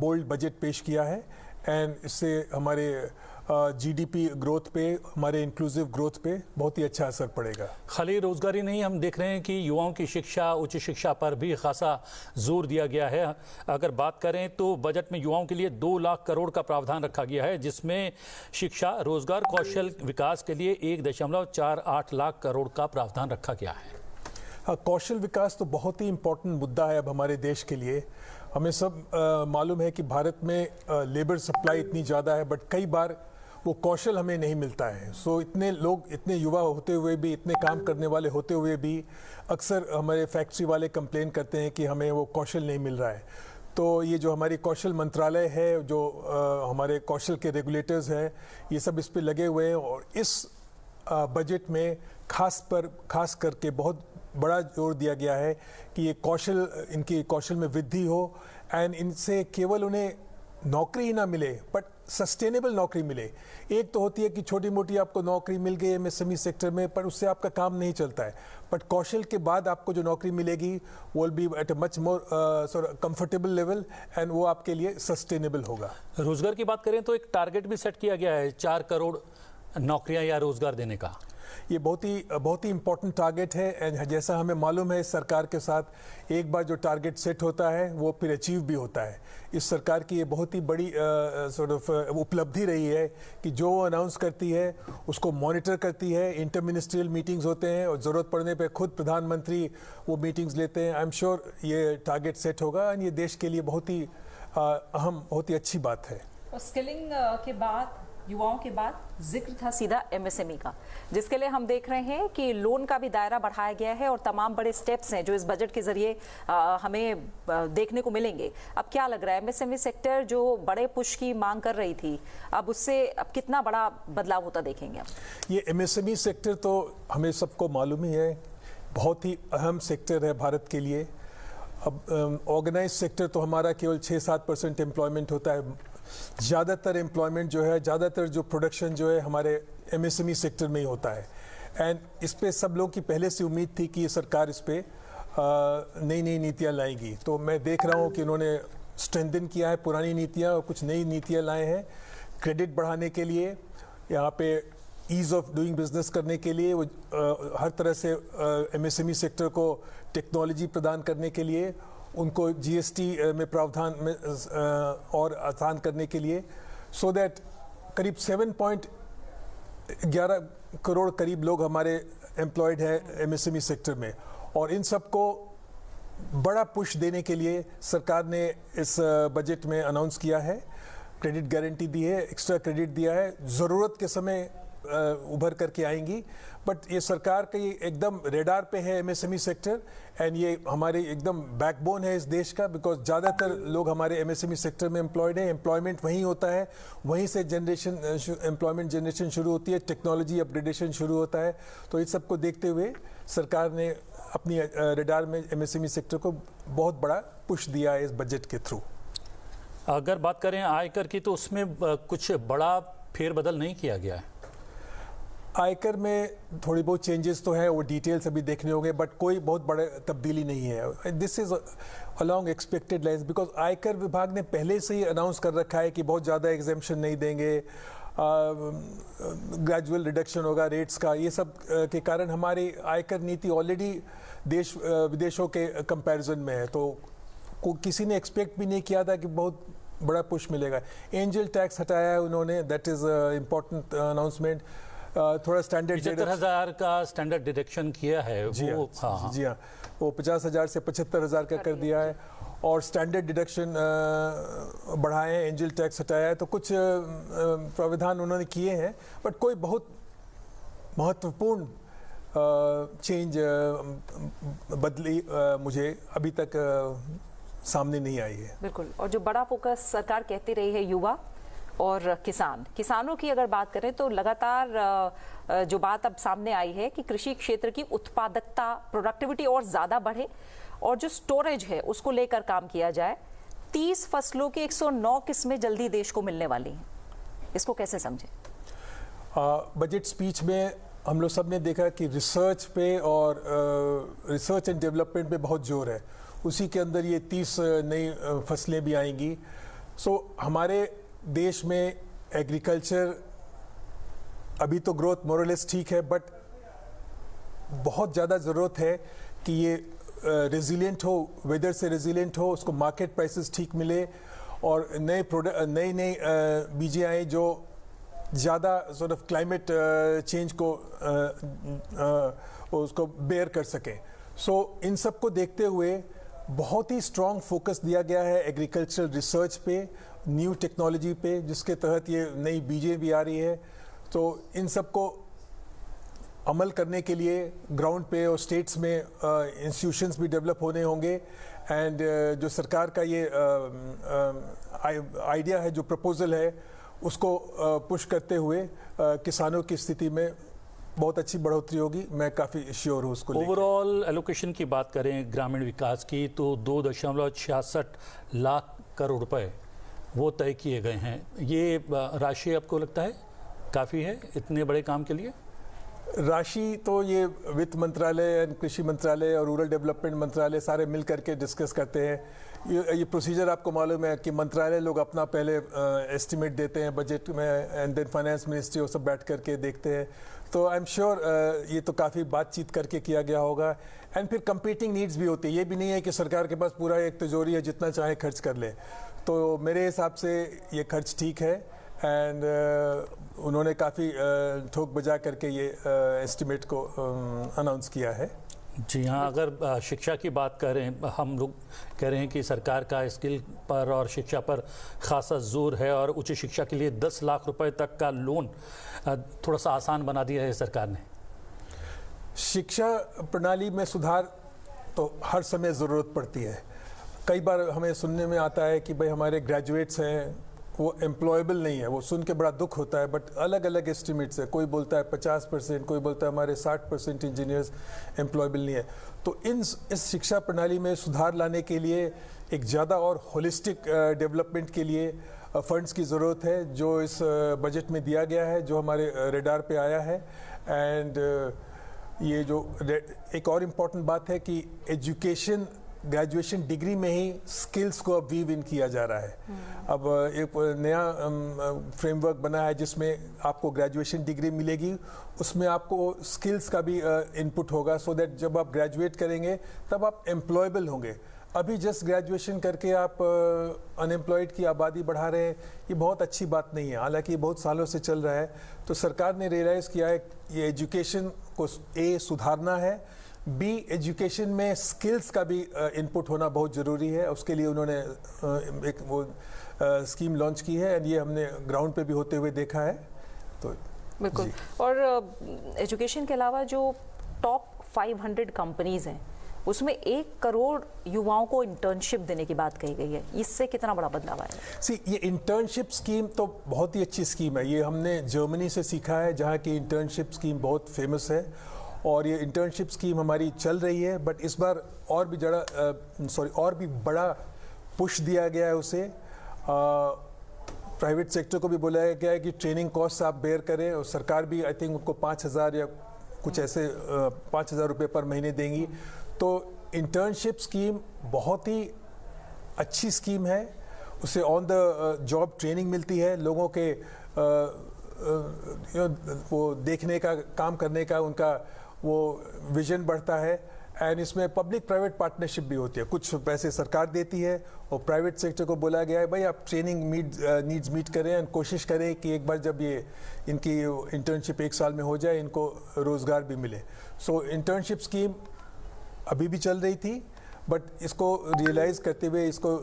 [SPEAKER 8] बोल्ड बजट पेश किया है एंड इससे हमारे GDP ग्रोथ पे, हमारे इंक्लूसिव ग्रोथ पे बहुत ही अच्छा असर पड़ेगा।
[SPEAKER 7] खाली रोजगारी नहीं, हम देख रहे हैं कि युवाओं की शिक्षा, उच्च शिक्षा पर भी खासा जोर दिया गया है। अगर बात करें तो बजट में युवाओं के लिए 2 लाख करोड़ का प्रावधान रखा गया है, जिसमें शिक्षा, रोजगार, कौशल विकास के लिए 1.48 लाख करोड़ का प्रावधान रखा गया है।
[SPEAKER 8] हाँ, कौशल विकास तो बहुत ही इम्पोर्टेंट मुद्दा है अब हमारे देश के लिए। हमें सब मालूम है कि भारत में लेबर सप्लाई इतनी ज़्यादा है, बट कई बार वो कौशल हमें नहीं मिलता है। सो इतने लोग, इतने युवा होते हुए भी, इतने काम करने वाले होते हुए भी अक्सर हमारे फैक्ट्री वाले कंप्लेन करते हैं कि हमें वो कौशल नहीं मिल रहा है। तो ये जो हमारी कौशल मंत्रालय है, जो हमारे कौशल के रेगुलेटर्स हैं, ये सब इस पे लगे हुए हैं और इस बजट में खास करके बहुत बड़ा जोर दिया गया है कि ये इनकी कौशल में वृद्धि हो एंड इनसे केवल उन्हें नौकरी ही ना मिले बट सस्टेनेबल नौकरी मिले। एक तो होती है कि छोटी मोटी आपको नौकरी मिल गई एमएसएमई सेक्टर में, पर उससे आपका काम नहीं चलता है। बट कौशल के बाद आपको जो नौकरी मिलेगी वो will be at a much more comfortable level and वो आपके लिए सस्टेनेबल होगा।
[SPEAKER 7] रोजगार की बात करें तो एक टारगेट भी सेट किया गया है 4 करोड़ नौकरियां या रोजगार देने का।
[SPEAKER 8] ये बहुत ही इम्पोर्टेंट टारगेट है एंड जैसा हमें मालूम है, सरकार के साथ एक बार जो टारगेट सेट होता है वो फिर अचीव भी होता है। इस सरकार की ये बहुत ही बड़ी उपलब्धि रही है कि जो वो अनाउंस करती है उसको मॉनिटर करती है। इंटर मिनिस्ट्रियल मीटिंग्स होते हैं और ज़रूरत पड़ने पे खुद प्रधानमंत्री वो मीटिंग्स लेते हैं। आई एम श्योर ये टारगेट सेट होगा एंड ये देश के लिए बहुत ही अहम, बहुत ही अच्छी बात है।
[SPEAKER 4] और स्किलिंग के बाद, युवाओं के बाद जिक्र था सीधा एमएसएमई का, जिसके लिए हम देख रहे हैं कि लोन का भी दायरा बढ़ाया गया है और तमाम बड़े स्टेप्स हैं जो इस बजट के जरिए हमें देखने को मिलेंगे। अब क्या लग रहा है, एमएसएमई सेक्टर जो बड़े पुश की मांग कर रही थी, अब उससे अब कितना बड़ा बदलाव होता देखेंगे?
[SPEAKER 8] ये एमएसएमई सेक्टर तो हमें सबको मालूम ही है, बहुत ही अहम सेक्टर है भारत के लिए। अब ऑर्गेनाइज सेक्टर तो हमारा केवल 6-7% एम्प्लॉयमेंट होता है। ज़्यादातर एम्प्लॉयमेंट जो है, ज़्यादातर जो प्रोडक्शन जो है हमारे एमएसएमई सेक्टर में ही होता है एंड इस पे सब लोगों की पहले से उम्मीद थी कि ये सरकार इस पे नई नीतियाँ लाएगी। तो मैं देख रहा हूँ कि उन्होंने स्ट्रेंथन किया है पुरानी नीतियाँ और कुछ नई नीतियाँ लाए हैं क्रेडिट बढ़ाने के लिए, यहाँ पे ईज़ ऑफ डूइंग बिजनेस करने के लिए, वो हर तरह से एमएसएमई सेक्टर को टेक्नोलॉजी प्रदान करने के लिए, उनको जीएसटी में प्रावधान में और आसान करने के लिए, सो दैट करीब 7.11 करोड़ करीब लोग हमारे एम्प्लॉयड हैं एमएसएमई सेक्टर में। और इन सबको बड़ा पुश देने के लिए सरकार ने इस बजट में अनाउंस किया है, क्रेडिट गारंटी दी है, एक्स्ट्रा क्रेडिट दिया है, ज़रूरत के समय उभर करके आएंगी। बट ये सरकार का ये एकदम रेडार पे है एमएसएमई सेक्टर एंड ये हमारे एकदम बैकबोन है इस देश का, बिकॉज ज़्यादातर लोग हमारे एमएसएमई सेक्टर में एम्प्लॉयड हैं। एम्प्लॉयमेंट वहीं होता है, वहीं से एम्प्लॉयमेंट जनरेशन शुरू होती है, टेक्नोलॉजी अपग्रेडेशन शुरू होता है। तो इस सबको देखते हुए सरकार ने अपनी रेडार में एमएसएमई सेक्टर को बहुत बड़ा पुश दिया है इस बजट के थ्रू।
[SPEAKER 7] अगर बात करें आयकर की तो उसमें कुछ बड़ा फेरबदल नहीं किया गया है।
[SPEAKER 8] आयकर में थोड़ी बहुत चेंजेस तो है, वो डिटेल्स अभी देखने होंगे, बट कोई बहुत बड़ा तब्दीली नहीं है। This is along expected lines, because आयकर विभाग ने पहले से ही अनाउंस कर रखा है कि बहुत ज़्यादा एग्जेम्पशन नहीं देंगे, ग्रेजुअल रिडक्शन होगा रेट्स का। ये सब के कारण हमारी आयकर नीति ऑलरेडी देश विदेशों के कंपैरिजन में है, तो किसी ने एक्सपेक्ट भी नहीं किया था कि बहुत बड़ा पुश मिलेगा। एंजल टैक्स हटाया है उन्होंने, दैट इज़ इम्पोर्टेंट अनाउंसमेंट। थोड़ा स्टैंडर्ड
[SPEAKER 7] 75,000 का स्टैंडर्ड डिडक्शन किया है।
[SPEAKER 8] जी हाँ, वो 50,000 से 75,000 का कर दिया है और स्टैंडर्ड डिडक्शन बढ़ाए हैं, एंजल टैक्स हटाया है। तो कुछ प्रावधान उन्होंने किए हैं, बट कोई बहुत महत्वपूर्ण चेंज बदली मुझे अभी तक सामने नहीं आई है।
[SPEAKER 4] बिल्कुल। और जो बड़ा फोकस सरकार कहती रही है युवा और किसानों की अगर बात करें तो लगातार जो बात अब सामने आई है कि कृषि क्षेत्र की उत्पादकता, प्रोडक्टिविटी और ज़्यादा बढ़े और जो स्टोरेज है उसको लेकर काम किया जाए। 30 फसलों की 109 किस्में जल्दी देश को मिलने वाली हैं, इसको कैसे समझें?
[SPEAKER 8] बजट स्पीच में हम लोग सब ने देखा कि रिसर्च पे और रिसर्च एंड डेवलपमेंट पे बहुत जोर है, उसी के अंदर ये 30 नई फसलें भी आएंगी। सो हमारे देश में एग्रीकल्चर अभी तो ग्रोथ मोरलेस ठीक है, बट बहुत ज़्यादा ज़रूरत है कि ये रेजिलिएंट हो, वेदर से रेजिलिएंट हो, उसको मार्केट प्राइसेस ठीक मिले और नए बीजें आए जो ज़्यादा सॉर्ट ऑफ क्लाइमेट चेंज को उसको बेयर कर सकें। सो इन सब को देखते हुए बहुत ही स्ट्रॉन्ग फोकस दिया गया है एग्रीकल्चरल रिसर्च पे, न्यू टेक्नोलॉजी पे, जिसके तहत ये नई बीजें भी आ रही है। तो इन सबको अमल करने के लिए ग्राउंड पे और स्टेट्स में इंस्टीट्यूशंस भी डेवलप होने होंगे। एंड जो सरकार का ये आइडिया है, जो प्रपोजल है, उसको पुश करते हुए किसानों की स्थिति में बहुत अच्छी बढ़ोतरी होगी। मैं काफ़ी श्योर हूँ उसको लेकर।
[SPEAKER 7] ओवरऑल एलोकेशन की बात करें ग्रामीण विकास की तो 2.66 लाख करोड़ रुपए वो तय किए गए हैं। ये राशि आपको लगता है काफ़ी है इतने बड़े काम के लिए?
[SPEAKER 8] राशि तो ये वित्त मंत्रालय एंड कृषि मंत्रालय और रूरल डेवलपमेंट मंत्रालय सारे मिल करके डिस्कस करते हैं। ये प्रोसीजर आपको मालूम है कि मंत्रालय लोग अपना पहले एस्टिमेट देते हैं बजट में, एंड देन फाइनेंस मिनिस्ट्री वो सब बैठ करके देखते हैं। तो आई एम श्योर ये तो काफ़ी बातचीत करके किया गया होगा। एंड फिर कंपीटिंग नीड्स भी होती है। ये भी नहीं है कि सरकार के पास पूरा एक तिजोरी है, जितना चाहे खर्च कर ले। तो मेरे हिसाब से ये खर्च ठीक है। एंड उन्होंने काफ़ी ठोक बजा करके ये एस्टिमेट को अनाउंस किया है।
[SPEAKER 7] जी हाँ, अगर शिक्षा की बात करें, हम लोग कह रहे हैं कि सरकार का स्किल पर और शिक्षा पर खासा जोर है और उच्च शिक्षा के लिए 10 लाख रुपए तक का लोन थोड़ा सा आसान बना दिया है सरकार ने।
[SPEAKER 8] शिक्षा प्रणाली में सुधार तो हर समय ज़रूरत पड़ती है। कई बार हमें सुनने में आता है कि भाई हमारे ग्रेजुएट्स हैं वो एम्प्लॉयबल नहीं है। वो सुन के बड़ा दुख होता है, बट अलग अलग एस्टिमेट्स है। कोई बोलता है 50%, कोई बोलता है हमारे 60% इंजीनियर्स एम्प्लॉयबल नहीं है। तो इस शिक्षा प्रणाली में सुधार लाने के लिए एक ज़्यादा और होलिस्टिक डेवलपमेंट के लिए फंड्स की ज़रूरत है, जो इस बजट में दिया गया है, जो हमारे रेडार पे आया है। एंड ये जो एक और इम्पॉर्टेंट बात है कि एजुकेशन ग्रेजुएशन डिग्री में ही स्किल्स को अब वीव इन किया जा रहा है। अब एक नया फ्रेमवर्क बना है जिसमें आपको ग्रेजुएशन डिग्री मिलेगी, उसमें आपको स्किल्स का भी इनपुट होगा, सो दैट जब आप ग्रेजुएट करेंगे तब आप एम्प्लॉयबल होंगे। अभी जस्ट ग्रेजुएशन करके आप अनएम्प्लॉयड की आबादी बढ़ा रहे हैं, ये बहुत अच्छी बात नहीं है। हालांकि ये बहुत सालों से चल रहा है। तो सरकार ने रियलाइज़ किया है ये एजुकेशन को सुधारना है, बी एजुकेशन में स्किल्स का भी इनपुट होना बहुत ज़रूरी है। उसके लिए उन्होंने एक वो स्कीम लॉन्च की है, एंड ये हमने ग्राउंड पे भी होते हुए देखा है। तो
[SPEAKER 4] बिल्कुल। और एजुकेशन के अलावा जो टॉप 500 कंपनीज हैं उसमें 1 करोड़ युवाओं को इंटर्नशिप देने की बात कही गई है। इससे कितना बड़ा बदलाव आएगा?
[SPEAKER 8] ये इंटर्नशिप स्कीम तो बहुत ही अच्छी स्कीम है। ये हमने जर्मनी से सीखा है, जहाँ की इंटर्नशिप स्कीम बहुत फेमस है। और ये इंटर्नशिप स्कीम हमारी चल रही है, बट इस बार और भी बड़ा पुश दिया गया है उसे। प्राइवेट सेक्टर को भी बुलाया गया है कि ट्रेनिंग कॉस्ट आप बेयर करें, और सरकार भी आई थिंक उनको 5,000 या कुछ ऐसे 5,000 रुपये पर महीने देंगी। तो इंटर्नशिप स्कीम बहुत ही अच्छी स्कीम है। उससे ऑन द जॉब ट्रेनिंग मिलती है, लोगों के वो देखने का, काम करने का उनका वो विजन बढ़ता है। एंड इसमें पब्लिक प्राइवेट पार्टनरशिप भी होती है। कुछ पैसे सरकार देती है और प्राइवेट सेक्टर को बोला गया है भाई आप ट्रेनिंग नीड्स मीट करें, एंड कोशिश करें कि एक बार जब ये इनकी इंटर्नशिप 1 साल में हो जाए, इनको रोज़गार भी मिले। सो इंटर्नशिप स्कीम अभी भी चल रही थी, बट इसको रियलाइज़ करते हुए इसको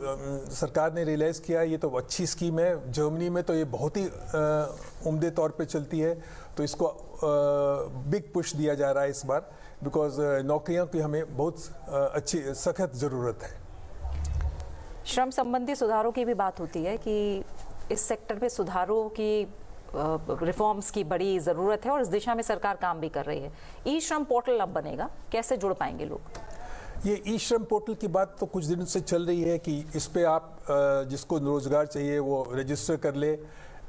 [SPEAKER 8] सरकार ने रियलाइज़ किया ये तो अच्छी स्कीम है। जर्मनी में तो ये बहुत ही उम्दे तौर पे चलती है। तो इसको बिग पुश दिया जा रहा है इस बार, बिकॉज नौकरियों की हमें बहुत अच्छी सख्त ज़रूरत है।
[SPEAKER 4] श्रम संबंधी सुधारों की भी बात होती है कि इस सेक्टर पे सुधारों की रिफॉर्म्स की बड़ी ज़रूरत है और इस दिशा में सरकार काम भी कर रही है। ई श्रम पोर्टल अब बनेगा, कैसे जुड़ पाएंगे लोग?
[SPEAKER 8] ये ई श्रम पोर्टल की बात तो कुछ दिनों से चल रही है कि इस पे आप जिसको रोज़गार चाहिए वो रजिस्टर कर ले,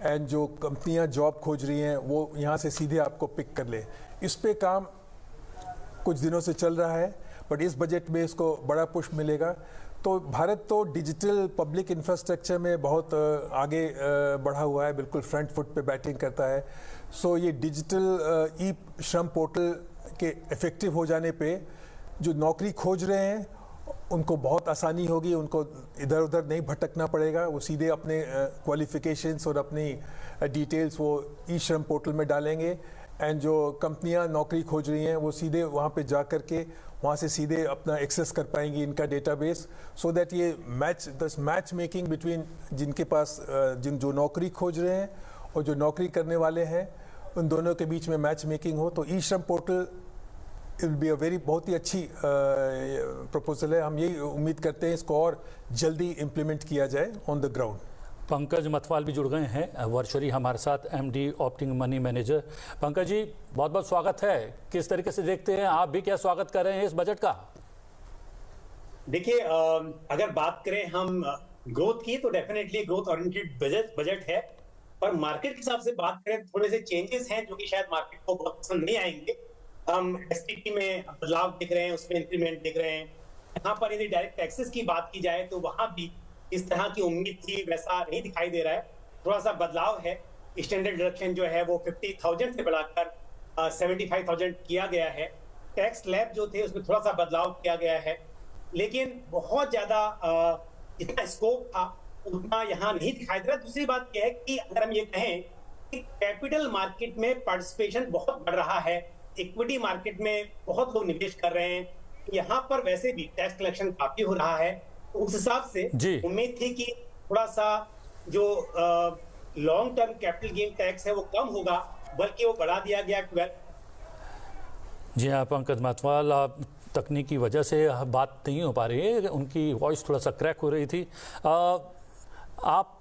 [SPEAKER 8] एंड जो कंपनियां जॉब खोज रही हैं वो यहाँ से सीधे आपको पिक कर ले। इस पे काम कुछ दिनों से चल रहा है, बट इस बजट में इसको बड़ा पुश मिलेगा। तो भारत तो डिजिटल पब्लिक इंफ्रास्ट्रक्चर में बहुत आगे बढ़ा हुआ है, बिल्कुल फ्रंट फुट पे बैटिंग करता है। सो ये डिजिटल ई श्रम पोर्टल के इफ़ेक्टिव हो जाने पे जो नौकरी खोज रहे हैं उनको बहुत आसानी होगी, उनको इधर उधर नहीं भटकना पड़ेगा। वो सीधे अपने क्वालिफिकेशंस और अपनी डिटेल्स वो ई श्रम पोर्टल में डालेंगे, एंड जो कंपनियां नौकरी खोज रही हैं वो सीधे वहाँ पे जा कर के वहाँ से सीधे अपना एक्सेस कर पाएंगी इनका डेटाबेस, सो दैट ये मैच मेकिंग बिटवीन जिनके पास जो नौकरी खोज रहे हैं और जो नौकरी करने वाले हैं, उन दोनों के बीच में मैच मेकिंग हो। तो ई श्रम पोर्टल विल बी बहुत ही अच्छी प्रपोजल है। हम यही उम्मीद करते हैं इसको और जल्दी इम्प्लीमेंट किया जाए on the ground.
[SPEAKER 7] Pankaj Matwal भी जुड़ गए हैं वर्चुअली हमारे साथ, MD opting money manager. Pankaj ji, बहुत बहुत स्वागत है। किस तरीके से देखते हैं आप भी, क्या स्वागत कर रहे हैं इस बजट का?
[SPEAKER 9] देखिए, अगर बात करें हम ग्रोथ की, तो डेफिनेटली ग्रोथ ओरिएंटेड बजट है। पर मार्केट के हिसाब से बात करें, थोड़े से चेंजेस हैं जो कि शायद मार्केट को बहुत पसंद नहीं आएंगे। हम एसटीटी में बदलाव दिख रहे हैं, उसमें इंक्रीमेंट दिख रहे हैं। यहाँ पर यदि डायरेक्ट टैक्सेस की बात की जाए तो वहां भी इस तरह की उम्मीद थी वैसा नहीं दिखाई दे रहा है। थोड़ा सा बदलाव है। स्टैंडर्ड डिडक्शन जो है वो 50,000 से बढ़ाकर 75,000 किया गया है। टैक्स स्लैब जो थे उसमें थोड़ा सा बदलाव किया गया है, लेकिन बहुत ज्यादा जितना स्कोप था उतना यहाँ नहीं दिखाई दे रहा। दूसरी बात यह है कि अगर हम ये कहें कि कैपिटल मार्केट में पार्टिसिपेशन बहुत बढ़ रहा है, इक्विटी मार्केट में बहुत लोग निवेश कर रहे हैं, यहाँ पर वैसे भी टैक्स कलेक्शन काफी हो रहा है। तो उस हिसाब से उम्मीद थी कि थोड़ा सा जो long term capital gain tax है वो कम होगा, बल्कि वो बढ़ा दिया गया 12।
[SPEAKER 7] जी हाँ, पंकज मतवाल, तकनीकी वजह से बात नहीं हो पा रही है, उनकी वॉइस थोड़ा सा क्रैक हो रही थी। आप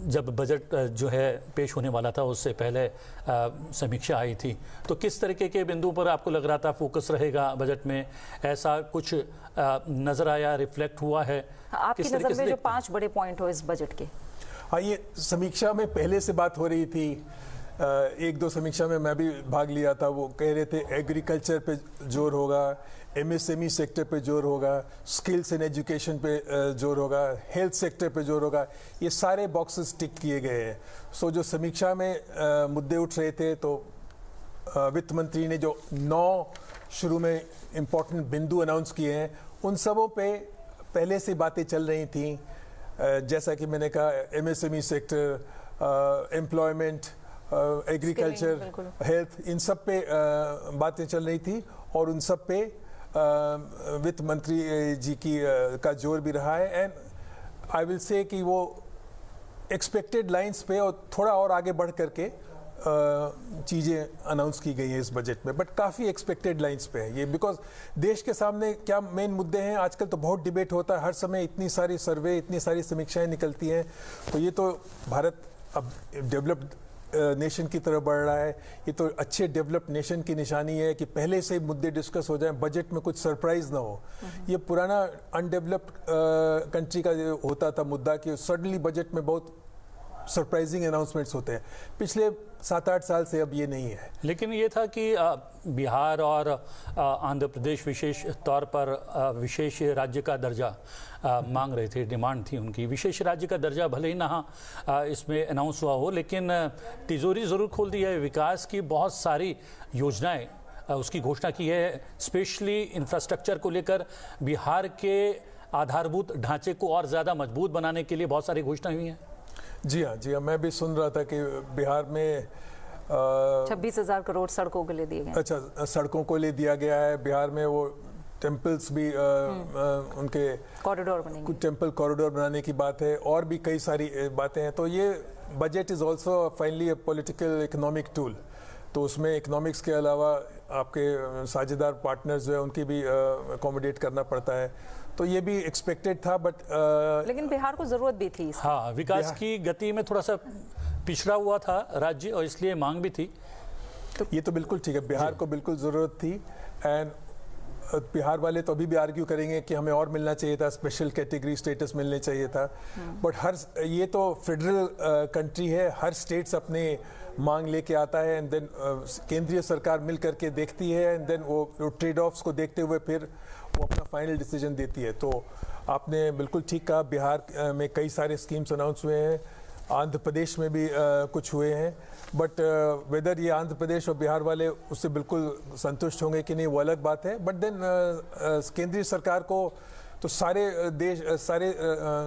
[SPEAKER 7] जब बजट जो है पेश होने वाला था उससे पहले समीक्षा आई थी, तो किस तरीके के बिंदु पर आपको लग रहा था फोकस रहेगा बजट में? ऐसा कुछ नजर आया, रिफ्लेक्ट हुआ है
[SPEAKER 4] आपकी नजर में जो 5 बड़े पॉइंट हो इस बजट के?
[SPEAKER 8] हाँ, ये समीक्षा में पहले से बात हो रही थी। एक दो समीक्षा में मैं भी भाग लिया था। वो कह रहे थे एग्रीकल्चर पे जोर होगा, एमएसएमई सेक्टर पे जोर होगा, स्किल्स एंड एजुकेशन पे जोर होगा, हेल्थ सेक्टर पे जोर होगा। ये सारे बॉक्सेस टिक किए गए हैं। सो जो समीक्षा में मुद्दे उठ रहे थे, तो वित्त मंत्री ने जो 9 शुरू में इम्पोर्टेंट बिंदु अनाउंस किए हैं, उन सबों पे पहले से बातें चल रही थी। जैसा कि मैंने कहा, MSME sector, employment, agriculture, health, इन सब पे बातें चल रही थी और उन सब पे वित्त मंत्री जी का जोर भी रहा है। एंड आई विल से कि वो एक्सपेक्टेड लाइंस पे और थोड़ा और आगे बढ़ करके चीज़ें अनाउंस की गई हैं इस बजट में, बट काफ़ी एक्सपेक्टेड लाइंस पे है ये। बिकॉज देश के सामने क्या मेन मुद्दे हैं आजकल, तो बहुत डिबेट होता है हर समय, इतनी सारी सर्वे, इतनी सारी समीक्षाएं निकलती हैं। तो ये तो भारत अब डेवलप्ड नेशन की तरफ बढ़ रहा है। ये तो अच्छे डेवलप्ड नेशन की निशानी है कि पहले से मुद्दे डिस्कस हो जाएं, बजट में कुछ सरप्राइज ना हो। ये पुराना अनडेवलप्ड कंट्री का जो होता था मुद्दा कि सडनली बजट में बहुत सरप्राइजिंग अनाउंसमेंट्स होते हैं। पिछले 7-8 साल से अब ये नहीं है।
[SPEAKER 7] लेकिन ये था कि बिहार और आंध्र प्रदेश विशेष तौर पर विशेष राज्य का दर्जा मांग रहे थे, डिमांड थी उनकी। विशेष राज्य का दर्जा भले ही ना इसमें अनाउंस हुआ हो, लेकिन तिजोरी ज़रूर खोल दी है। विकास की बहुत सारी योजनाएं उसकी घोषणा की है, स्पेशली इंफ्रास्ट्रक्चर को लेकर बिहार के आधारभूत ढांचे को और ज़्यादा मजबूत बनाने के लिए बहुत सारी घोषणाएं हुई हैं।
[SPEAKER 8] जी हाँ, मैं भी सुन रहा था कि बिहार में
[SPEAKER 4] 26,000 करोड़ सड़कों के लिए दिए गए।
[SPEAKER 8] अच्छा, सड़कों को लिए दिया गया है। बिहार में वो टेम्पल्स भी उनके
[SPEAKER 4] कॉरिडोर बनेंगे,
[SPEAKER 8] टेम्पल कॉरिडोर बनाने की बात है, और भी कई सारी बातें हैं। तो ये budget is also finally A political economic tool. तो उसमें इकोनॉमिक्स के अलावा आपके साझेदार पार्टनर्स जो है उनकी भी अकोमोडेट करना पड़ता है। तो ये भी एक्सपेक्टेड था, बट
[SPEAKER 4] लेकिन बिहार को जरूरत भी थी।
[SPEAKER 7] हाँ, विकास की गति में थोड़ा सा पिछड़ा हुआ था राज्य, और इसलिए मांग भी थी।
[SPEAKER 8] तो ये तो बिल्कुल ठीक है, बिहार को बिल्कुल ज़रूरत थी। एंड बिहार वाले तो अभी भी आर्ग्यू करेंगे कि हमें और मिलना चाहिए था, स्पेशल कैटेगरी स्टेटस मिलने चाहिए था। बट ये तो फेडरल कंट्री है, हर स्टेट्स अपने मांग लेके आता है, एंड देन केंद्रीय सरकार मिल करके देखती है, एंड देन वो ट्रेड ऑफ्स को देखते हुए फिर वो अपना फाइनल डिसीजन देती है। तो आपने बिल्कुल ठीक कहा, बिहार में कई सारे स्कीम्स अनाउंस हुए हैं, आंध्र प्रदेश में भी कुछ हुए हैं। बट वेदर ये आंध्र प्रदेश और बिहार वाले उससे बिल्कुल संतुष्ट होंगे कि नहीं, वो अलग बात है। बट देन केंद्रीय सरकार को तो सारे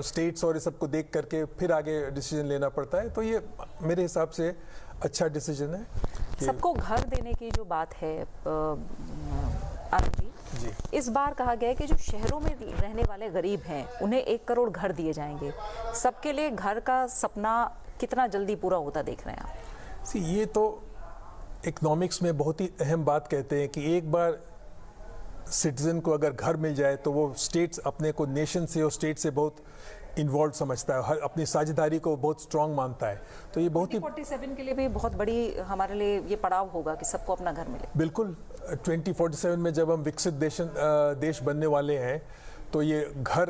[SPEAKER 8] स्टेट्स और ये सबको देख करके फिर आगे डिसीजन लेना पड़ता है। तो ये मेरे हिसाब से अच्छा डिसीजन है।
[SPEAKER 4] सबको घर देने की जो बात है आनंद जी, इस बार कहा गया है कि जो शहरों में रहने वाले गरीब हैं उन्हें 1 करोड़ घर दिए जाएंगे। सबके लिए घर का सपना कितना जल्दी पूरा होता देख रहे हैं आप?
[SPEAKER 8] ये तो इकोनॉमिक्स में बहुत ही अहम बात कहते हैं कि एक बार सिटीजन को अगर घर मिल जाए तो वो स्टेट्स अपने को नेशन से और स्टेट से बहुत इन्वॉल्व समझता है, हर अपनी साझेदारी को बहुत स्ट्रांग मानता है। तो ये बहुत ही
[SPEAKER 4] 2047 के लिए भी बहुत बड़ी हमारे लिए ये पड़ाव होगा कि सबको अपना घर मिले।
[SPEAKER 8] बिल्कुल 2047 में जब हम विकसित देश बनने वाले हैं तो ये घर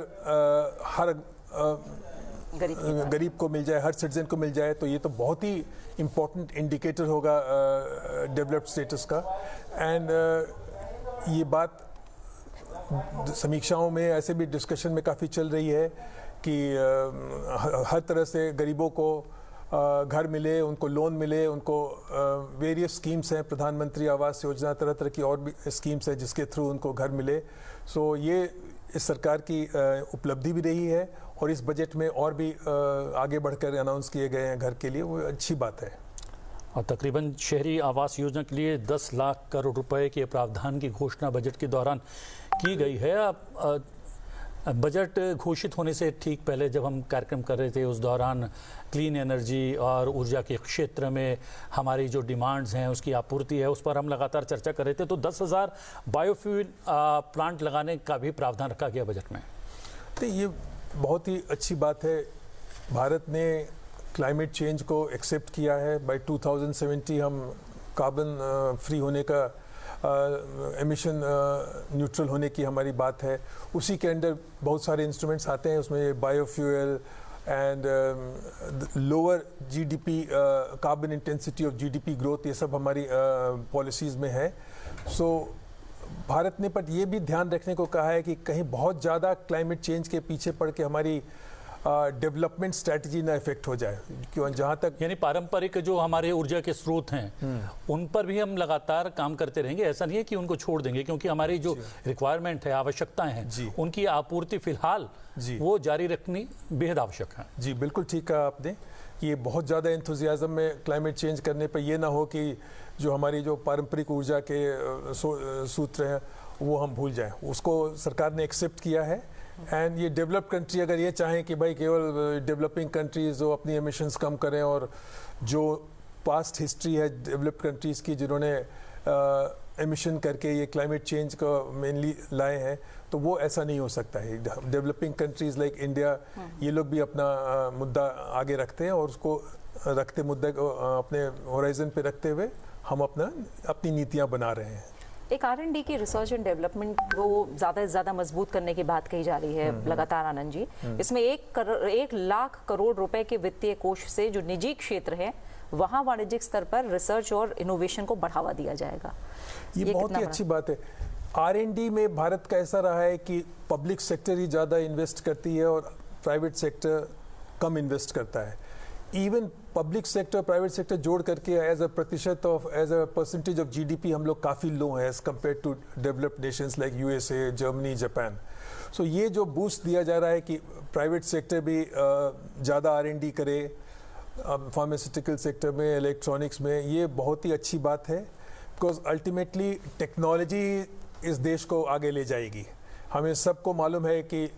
[SPEAKER 8] हर गरीब को मिल जाए, हर सिटीजन को मिल जाए, तो ये तो बहुत ही इम्पोर्टेंट इंडिकेटर होगा डेवलप्ड स्टेटस का। एंड ये बात समीक्षाओं में ऐसे भी डिस्कशन में काफ़ी चल रही है कि हर तरह से गरीबों को घर मिले, उनको लोन मिले, उनको वेरियस स्कीम्स हैं, प्रधानमंत्री आवास योजना, तरह तरह की और भी स्कीम्स हैं जिसके थ्रू उनको घर मिले। सो ये इस सरकार की उपलब्धि भी रही है और इस बजट में और भी आगे बढ़कर अनाउंस किए गए हैं घर के लिए, वो अच्छी बात है।
[SPEAKER 7] और तकरीबन शहरी आवास योजना के लिए 10 लाख करोड़ रुपए के प्रावधान की घोषणा बजट के दौरान की गई है। बजट घोषित होने से ठीक पहले जब हम कार्यक्रम कर रहे थे उस दौरान क्लीन एनर्जी और ऊर्जा के क्षेत्र में हमारी जो डिमांड्स हैं उसकी आपूर्ति है उस पर हम लगातार चर्चा कर रहे थे। तो 10,000 बायोफ्यूल प्लांट लगाने का भी प्रावधान रखा गया बजट में।
[SPEAKER 8] तो ये बहुत ही अच्छी बात है। भारत ने क्लाइमेट चेंज को एक्सेप्ट किया है। बाय 2070 हम कार्बन फ्री होने का एमिशन न्यूट्रल होने की हमारी बात है। उसी के अंडर बहुत सारे इंस्ट्रूमेंट्स आते हैं, उसमें biofuel and lower GDP carbon intensity of GDP growth, ये सब हमारी पॉलिसीज़ में है। सो भारत ने पर ये भी ध्यान रखने को कहा है कि कहीं बहुत ज़्यादा क्लाइमेट चेंज के पीछे पड़ के हमारी डेवलपमेंट स्ट्रैटेजी ना इफेक्ट हो जाए, क्यों जहाँ तक
[SPEAKER 7] यानी पारंपरिक जो हमारे ऊर्जा के स्रोत हैं उन पर भी हम लगातार काम करते रहेंगे। ऐसा नहीं है कि उनको छोड़ देंगे, क्योंकि हमारी जो रिक्वायरमेंट है, आवश्यकताएं हैं, उनकी आपूर्ति फिलहाल वो जारी रखनी बेहद आवश्यक है।
[SPEAKER 8] जी बिल्कुल ठीक कहा आपने। ये बहुत ज़्यादा एंथुजियाज्म में क्लाइमेट चेंज करने पर ये ना हो कि जो हमारी जो पारंपरिक ऊर्जा के सूत्र हैं वो हम भूल जाएं। उसको सरकार ने एक्सेप्ट किया है। एंड ये डेवलप्ड कंट्री अगर ये चाहें कि भाई केवल डेवलपिंग कंट्रीज जो अपनी एमिशंस कम करें और जो पास्ट हिस्ट्री है डेवलप्ड कंट्रीज़ की जिन्होंने एमिशन करके ये क्लाइमेट चेंज को मेनली लाए हैं, तो वो ऐसा नहीं हो सकता है। डेवलपिंग कंट्रीज़ लाइक इंडिया, ये लोग भी अपना मुद्दा आगे रखते हैं और उसको रखते मुद्दे को अपने होराइजन पे रखते हुए हम अपनी नीतियाँ बना रहे हैं।
[SPEAKER 4] एक R&D की रिसर्च एंड डेवलपमेंट को ज़्यादा से ज़्यादा मजबूत करने की बात कही जा रही है लगातार आनंद जी। इसमें 1 लाख करोड़ रुपए के वित्तीय कोष से जो निजी क्षेत्र है वहाँ वाणिज्यिक स्तर पर रिसर्च और इनोवेशन को बढ़ावा दिया जाएगा।
[SPEAKER 8] ये बहुत ही अच्छी बात है। R&D में भारत का ऐसा रहा है कि पब्लिक सेक्टर ही ज़्यादा इन्वेस्ट करती है और प्राइवेट सेक्टर कम इन्वेस्ट करता है। Even public sector private sector जोड़ करके as a percentage of GDP हम लोग काफ़ी लो हैं as compared to developed nations like USA, Germany, Japan. So ये जो बूस्ट दिया जा रहा है कि प्राइवेट सेक्टर भी ज़्यादा R&D करे फार्मास्यूटिकल सेक्टर में, इलेक्ट्रॉनिक्स में, ये बहुत ही अच्छी बात है। बिकॉज अल्टीमेटली टेक्नोलॉजी इस देश को आगे ले जाएगी। हमें सबको मालूम है कि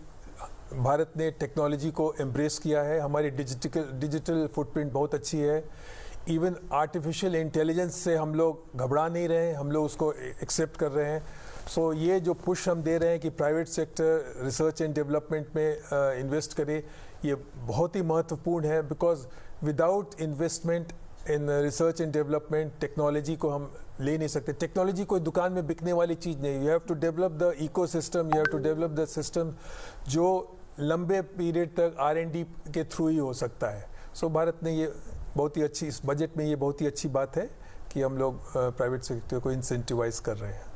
[SPEAKER 8] भारत ने टेक्नोलॉजी को एम्ब्रेस किया है। हमारी डिजिटल फुटप्रिंट बहुत अच्छी है। इवन आर्टिफिशियल इंटेलिजेंस से हम लोग घबरा नहीं रहे हैं, हम लोग उसको एक्सेप्ट कर रहे हैं। सो ये जो पुश हम दे रहे हैं कि private sector research and development में इन्वेस्ट करे, ये बहुत ही महत्वपूर्ण है। Because without investment in research and development technology को हम ले नहीं सकते। टेक्नोलॉजी कोई दुकान में बिकने वाली चीज़ नहीं। You have to develop the ecosystem, you have to develop the system जो लंबे पीरियड तक R&D के थ्रू ही हो सकता है। सो भारत ने ये बहुत ही अच्छी, इस बजट में ये बहुत ही अच्छी बात है कि हम लोग प्राइवेट सेक्टर को इंसेंटिवाइज कर रहे हैं।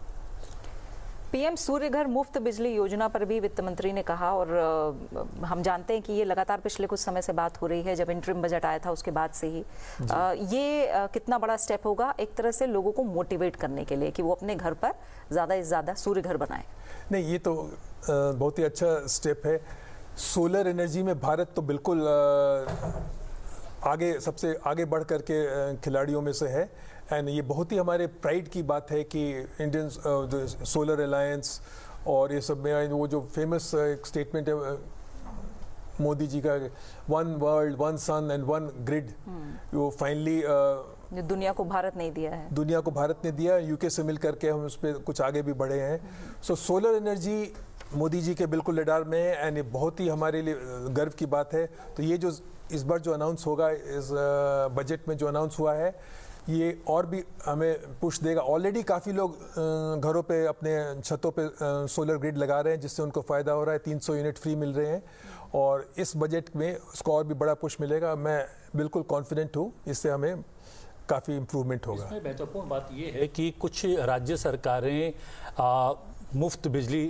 [SPEAKER 4] PM सूर्य घर मुफ्त बिजली योजना पर भी वित्त मंत्री ने कहा, और हम जानते हैं कि ये लगातार पिछले कुछ समय से बात हो रही है, जब इंटरिम बजट आया था उसके बाद से ही। ये कितना बड़ा स्टेप होगा एक तरह से लोगों को मोटिवेट करने के लिए कि वो अपने घर पर ज़्यादा से ज़्यादा सूर्य घर बनाएं?
[SPEAKER 8] नहीं, ये तो बहुत ही अच्छा स्टेप है। सोलर एनर्जी में भारत तो बिल्कुल सबसे आगे बढ़ करके खिलाड़ियों में से है। एंड ये बहुत ही हमारे प्राइड की बात है कि इंडियन सोलर अलायंस और ये सब में वो जो फेमस एक स्टेटमेंट है मोदी जी का, 1 वर्ल्ड 1 सन एंड 1 ग्रिड, वो फाइनली
[SPEAKER 4] जो दुनिया को भारत नहीं दिया है,
[SPEAKER 8] दुनिया को भारत ने दिया, यूके से मिल करके हम उस पर कुछ आगे भी बढ़े हैं। सो सोलर एनर्जी मोदी जी के बिल्कुल रडार में है एंड ये बहुत ही हमारे लिए गर्व की बात है। तो ये जो इस बार जो अनाउंस होगा, इस बजट में जो अनाउंस हुआ है, ये और भी हमें पुश देगा। ऑलरेडी काफ़ी लोग घरों पे अपने छतों पे सोलर ग्रिड लगा रहे हैं, जिससे उनको फ़ायदा हो रहा है, 300 यूनिट फ्री मिल रहे हैं और इस बजट में उसको और भी बड़ा पुश मिलेगा। मैं बिल्कुल कॉन्फिडेंट हूँ, इससे हमें काफ़ी इम्प्रूवमेंट होगा।
[SPEAKER 7] इसमें महत्वपूर्ण बात ये है कि कुछ राज्य सरकारें मुफ्त बिजली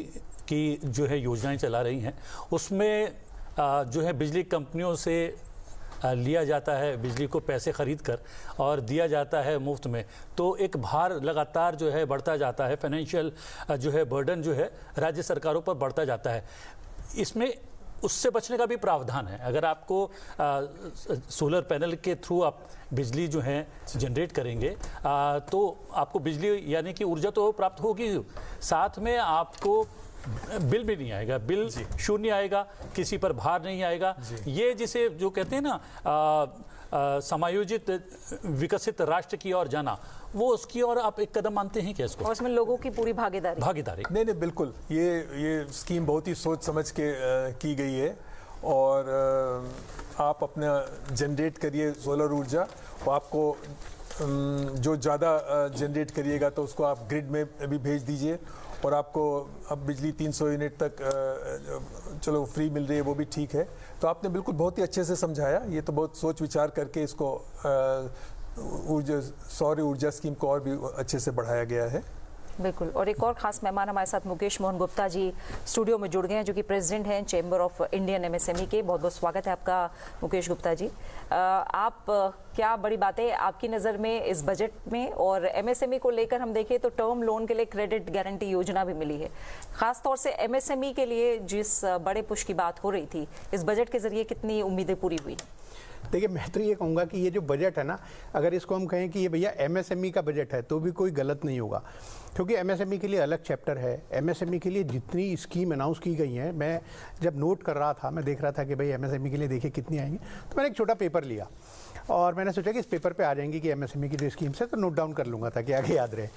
[SPEAKER 7] की जो है योजनाएं चला रही हैं, उसमें जो है बिजली कंपनियों से लिया जाता है बिजली को पैसे खरीद कर और दिया जाता है मुफ्त में, तो एक भार लगातार जो है बढ़ता जाता है, फाइनेंशियल जो है बर्डन जो है राज्य सरकारों पर बढ़ता जाता है। इसमें उससे बचने का भी प्रावधान है। अगर आपको सोलर पैनल के थ्रू आप बिजली जो है जनरेट करेंगे तो आपको बिजली यानी कि ऊर्जा तो प्राप्त होगी, साथ में आपको बिल भी नहीं आएगा, बिल शून्य आएगा, किसी पर भार नहीं आएगा। ये जिसे जो कहते हैं ना समायोजित विकसित राष्ट्र की ओर जाना, वो उसकी ओर आप एक कदम मानते हैं क्या इसको?
[SPEAKER 4] और उसमें लोगों की पूरी भागीदारी।
[SPEAKER 8] नहीं बिल्कुल, ये स्कीम बहुत ही सोच समझ के की गई है और आप अपना जनरेट करिए सोलर ऊर्जा, और आपको जो ज़्यादा जनरेट करिएगा तो उसको आप ग्रिड में भी भेज दीजिए और आपको अब बिजली 300 यूनिट तक चलो फ्री मिल रही है, वो भी ठीक है। तो आपने बिल्कुल बहुत ही अच्छे से समझाया, ये तो बहुत सोच विचार करके इसको ऊर्जा सौर ऊर्जा स्कीम को और भी अच्छे से बढ़ाया गया है।
[SPEAKER 4] बिल्कुल। और एक और खास मेहमान हमारे साथ मुकेश मोहन गुप्ता जी स्टूडियो में जुड़ गए हैं, जो कि प्रेसिडेंट हैं चैम्बर ऑफ इंडियन एमएसएमई के। बहुत बहुत स्वागत है आपका मुकेश गुप्ता जी। आप क्या बड़ी बातें आपकी नज़र में इस बजट में, और एमएसएमई को लेकर हम देखें तो टर्म लोन के लिए क्रेडिट गारंटी योजना भी मिली है, खास तौर से एमएसएमई के लिए जिस बड़े पुश की बात हो रही थी, इस बजट के जरिए कितनी उम्मीदें पूरी हुई?
[SPEAKER 10] देखिए, मैं तो ये कहूँगा कि ये जो बजट है ना, अगर इसको हम कहें कि ये भैया एमएसएमई का बजट है तो भी कोई गलत नहीं होगा, क्योंकि एमएसएमई के लिए अलग चैप्टर है। एमएसएमई के लिए जितनी स्कीम अनाउंस की गई हैं, मैं जब नोट कर रहा था, मैं देख रहा था कि भाई एमएसएमई के लिए देखिए कितनी आएंगी, तो मैंने एक छोटा पेपर लिया और मैंने सोचा कि इस पेपर पे आ जाएंगी कि एमएसएमई की जो स्कीम्स है, तो नोट डाउन कर लूँगा ताकि आगे याद रहे।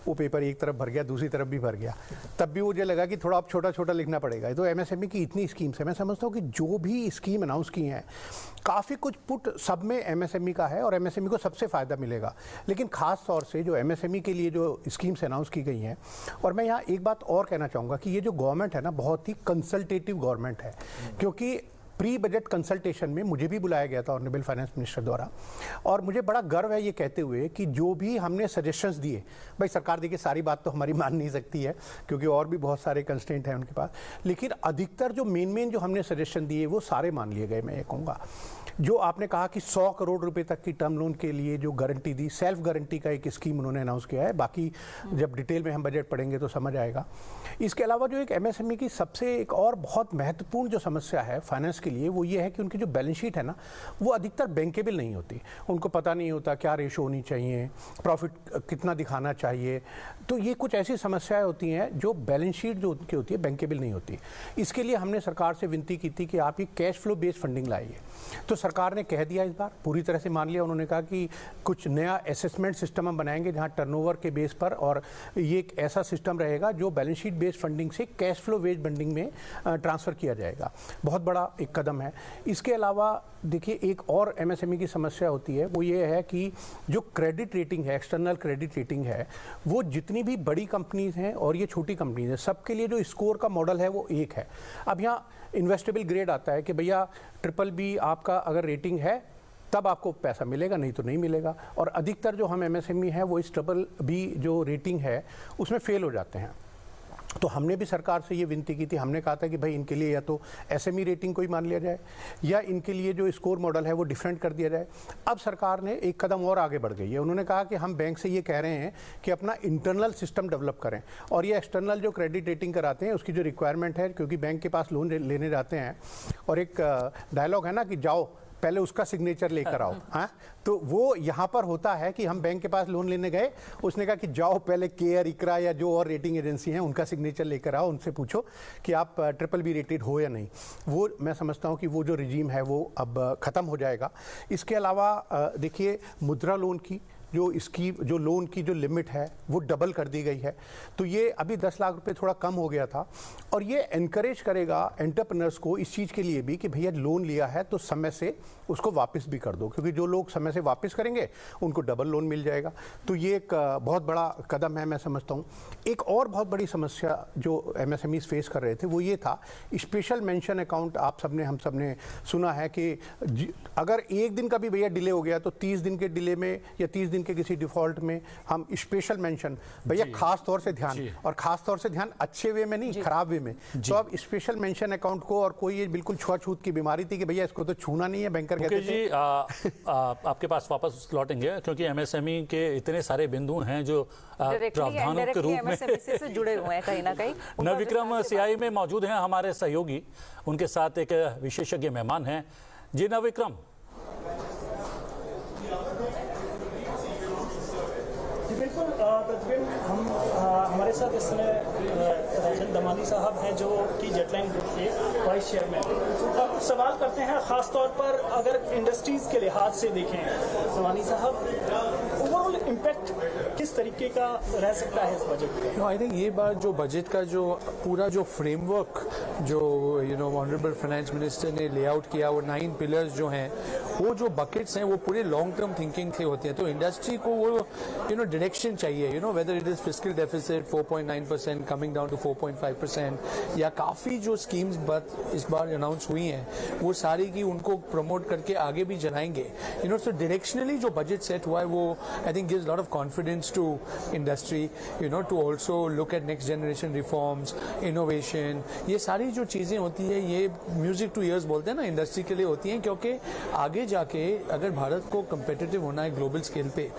[SPEAKER 10] वो पेपर एक तरफ भर गया, दूसरी तरफ भी भर गया, तब भी मुझे लगा कि थोड़ा अब छोटा छोटा लिखना पड़ेगा। तो एमएसएमई की इतनी स्कीम्स है, मैं समझता हूँ कि जो भी स्कीम अनाउंस की हैं, काफ़ी कुछ पुट सब में एमएसएमई का है और एमएसएमई को सबसे फ़ायदा मिलेगा। लेकिन ख़ास तौर से जो एमएसएमई के लिए जो स्कीम्स अनाउंस की गई हैं, और मैं यहाँ एक बात और कहना चाहूँगा कि ये जो गवर्नमेंट है ना, बहुत ही कंसल्टेटिव गवर्नमेंट है, क्योंकि प्री बजट कंसल्टेशन में मुझे भी बुलाया गया था ऑनरेबल फाइनेंस मिनिस्टर द्वारा, और मुझे बड़ा गर्व है ये कहते हुए कि जो भी हमने सजेशंस दिए, भाई सरकार देखिए सारी बात तो हमारी मान नहीं सकती है क्योंकि और भी बहुत सारे कंस्ट्रेंट हैं उनके पास, लेकिन अधिकतर जो मेन जो हमने सजेशन दिए वो सारे मान लिए गए। मैं ये कहूँगा, जो आपने कहा कि 100 करोड़ रुपए तक की टर्म लोन के लिए जो गारंटी दी, सेल्फ गारंटी का एक स्कीम उन्होंने अनाउंस किया है, बाकी जब डिटेल में हम बजट पढ़ेंगे तो समझ आएगा। इसके अलावा जो एक एमएसएमई की सबसे एक और बहुत महत्वपूर्ण जो समस्या है फाइनेंस के लिए, वो ये है कि उनकी जो बैलेंस शीट है ना, वो अधिकतर बैंकेबल नहीं होती। उनको पता नहीं होता क्या रेशो होनी चाहिए, प्रॉफिट कितना दिखाना चाहिए, तो ये कुछ ऐसी समस्याएं होती हैं जो बैलेंस शीट जो उनकी होती है बैंकेबल नहीं होती। इसके लिए हमने सरकार से विनती की थी कि आप ये कैश फ्लो बेस्ड फंडिंग लाइए, तो सरकार ने कह दिया, इस बार पूरी तरह से मान लिया। उन्होंने कहा कि कुछ नया असेसमेंट सिस्टम हम बनाएंगे जहां टर्नओवर के बेस पर, और ये एक ऐसा सिस्टम रहेगा जो बैलेंस शीट बेस्ड फंडिंग से कैश फ्लो बेस्ड फंडिंग में ट्रांसफ़र किया जाएगा। बहुत बड़ा एक कदम है। इसके अलावा देखिए, एक और एमएसएमई की समस्या होती है, वो ये है कि जो क्रेडिट रेटिंग है, एक्सटर्नल क्रेडिट रेटिंग है, वो जितनी भी बड़ी कंपनीज हैं और ये छोटी कंपनीज हैं, सबके लिए जो स्कोर का मॉडल है वो एक है। अब यहाँ इन्वेस्टेबल ग्रेड आता है कि भैया BBB आपका अगर रेटिंग है तब आपको पैसा मिलेगा, नहीं तो नहीं मिलेगा, और अधिकतर जो हम एमएसएमई है वो इस BBB जो रेटिंग है उसमें फेल हो जाते हैं। तो हमने भी सरकार से ये विनती की थी, हमने कहा था कि भाई इनके लिए या तो एसएमई रेटिंग को ही मान लिया जाए या इनके लिए जो स्कोर मॉडल है वो डिफरेंट कर दिया जाए। अब सरकार ने एक कदम और आगे बढ़ गई है, उन्होंने कहा कि हम बैंक से ये कह रहे हैं कि अपना इंटरनल सिस्टम डेवलप करें, और ये एक्सटर्नल जो क्रेडिट रेटिंग कराते हैं उसकी जो रिक्वायरमेंट है, क्योंकि बैंक के पास लोन लेने जाते हैं और एक डायलॉग है ना कि जाओ पहले उसका सिग्नेचर लेकर आओ। हाँ, तो वो यहाँ पर होता है कि हम बैंक के पास लोन लेने गए, उसने कहा कि जाओ पहले केयर, इकरा या जो और रेटिंग एजेंसी हैं उनका सिग्नेचर लेकर आओ, उनसे पूछो कि आप BBB रेटेड हो या नहीं। वो मैं समझता हूँ कि वो जो रिजीम है वो अब ख़त्म हो जाएगा। इसके अलावा देखिए मुद्रा लोन की जो लोन की जो लिमिट है वो डबल कर दी गई है, तो ये अभी 10 लाख रुपए थोड़ा कम हो गया था, और ये एनकरेज करेगा एंटरप्रेन्योर्स को इस चीज़ के लिए भी कि भैया लोन लिया है तो समय से उसको वापस भी कर दो, क्योंकि जो लोग समय से वापस करेंगे उनको डबल लोन मिल जाएगा। तो ये एक बहुत बड़ा कदम है मैं समझता हूँ। एक और बहुत बड़ी समस्या जो MSMEs फेस कर रहे थे वो ये था स्पेशल मेंशन अकाउंट। हम सब ने सुना है कि अगर एक दिन का भी भैया डिले हो गया तो 30 दिन के डिले में या 30 दिन के किसी डिफॉल्ट में हम स्पेशल मेंशन, भैया खास तौर से ध्यान, और खास तौर से ध्यान अच्छे वे में नहीं, खराब वे में। तो अब स्पेशल मेंशन अकाउंट को, और कोई ये बिल्कुल छुआछूत की बीमारी थी कि भैया इसको तो छूना नहीं है, बैंकर कहते थे।
[SPEAKER 7] आपके पास वापस लौटेंगे क्योंकि MSME के इतने सारे बिंदु हैं जो प्रावधानों के रूप में
[SPEAKER 4] से जुड़े हुए हैं कहीं ना कहीं।
[SPEAKER 7] नवविक्रम CI में मौजूद हैं हमारे सहयोगी, उनके साथ एक विशेषज्ञ मेहमान हैं। जी नवविक्रम।
[SPEAKER 11] बिल्कुल प्रतिबिंब, हम हमारे साथ इस समय राजन दमानी साहब हैं जो कि जेटलाइन ग्रुप के वाइस चेयरमैन। कुछ सवाल करते हैं खास तौर पर अगर इंडस्ट्रीज के लिहाज से देखें, दमानी साहब ओवरऑल इम्पैक्ट किस तरीके का रह सकता है इस बजट का?
[SPEAKER 12] आई थिंक ये बार जो बजट का जो पूरा जो फ्रेमवर्क जो ऑनरेबल फाइनेंस मिनिस्टर ने लेआउट किया, वो 9 पिलर्स जो हैं, वो जो बकेट्स हैं वो पूरे लॉन्ग टर्म थिंकिंग से होते हैं। तो इंडस्ट्री को वो डायरेक्शन चाहिए, whether it is fiscal deficit 4.9% coming down to 4.5%, या काफ़ी जो स्कीम्स इस बार अनाउंस हुई हैं वो सारी की उनको प्रमोट करके आगे भी चलाएंगे। सो डायरेक्शनली जो बजट सेट हुआ है वो I think gives lot of confidence to industry, to also look at next generation reforms, innovation. ये सारी जो चीज़ें होती है ये म्यूजिक टू ईयर्स बोलते हैं ना, इंडस्ट्री के लिए होती हैं, क्योंकि आगे जाके अगर भारत को कंपेटिटिव होना है ग्लोबल स्केल पे,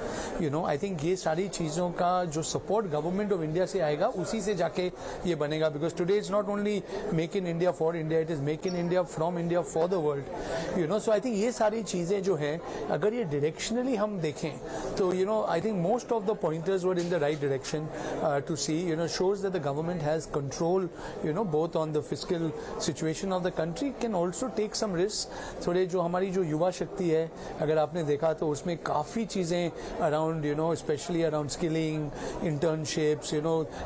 [SPEAKER 12] आई थिंक ये सारी चीज़ों का जो सपोर्ट गवर्नमेंट ऑफ इंडिया से आएगा उसी से जाके ये बनेगा। Because today it's not only make in India for India, it is make in India from India for the world. So I think ये सारी चीज़ें जो हैं अगर ये डायरेक्शनली हम देखें तो I think most of the pointers were in the right direction to see, shows that the government has control, both on the fiscal situation of the country, can also take some risks। थोड़े जो हमारी जो युवा शक्ति है अगर आपने देखा तो उसमें काफ़ी चीज़ें around specially around skilling, internships,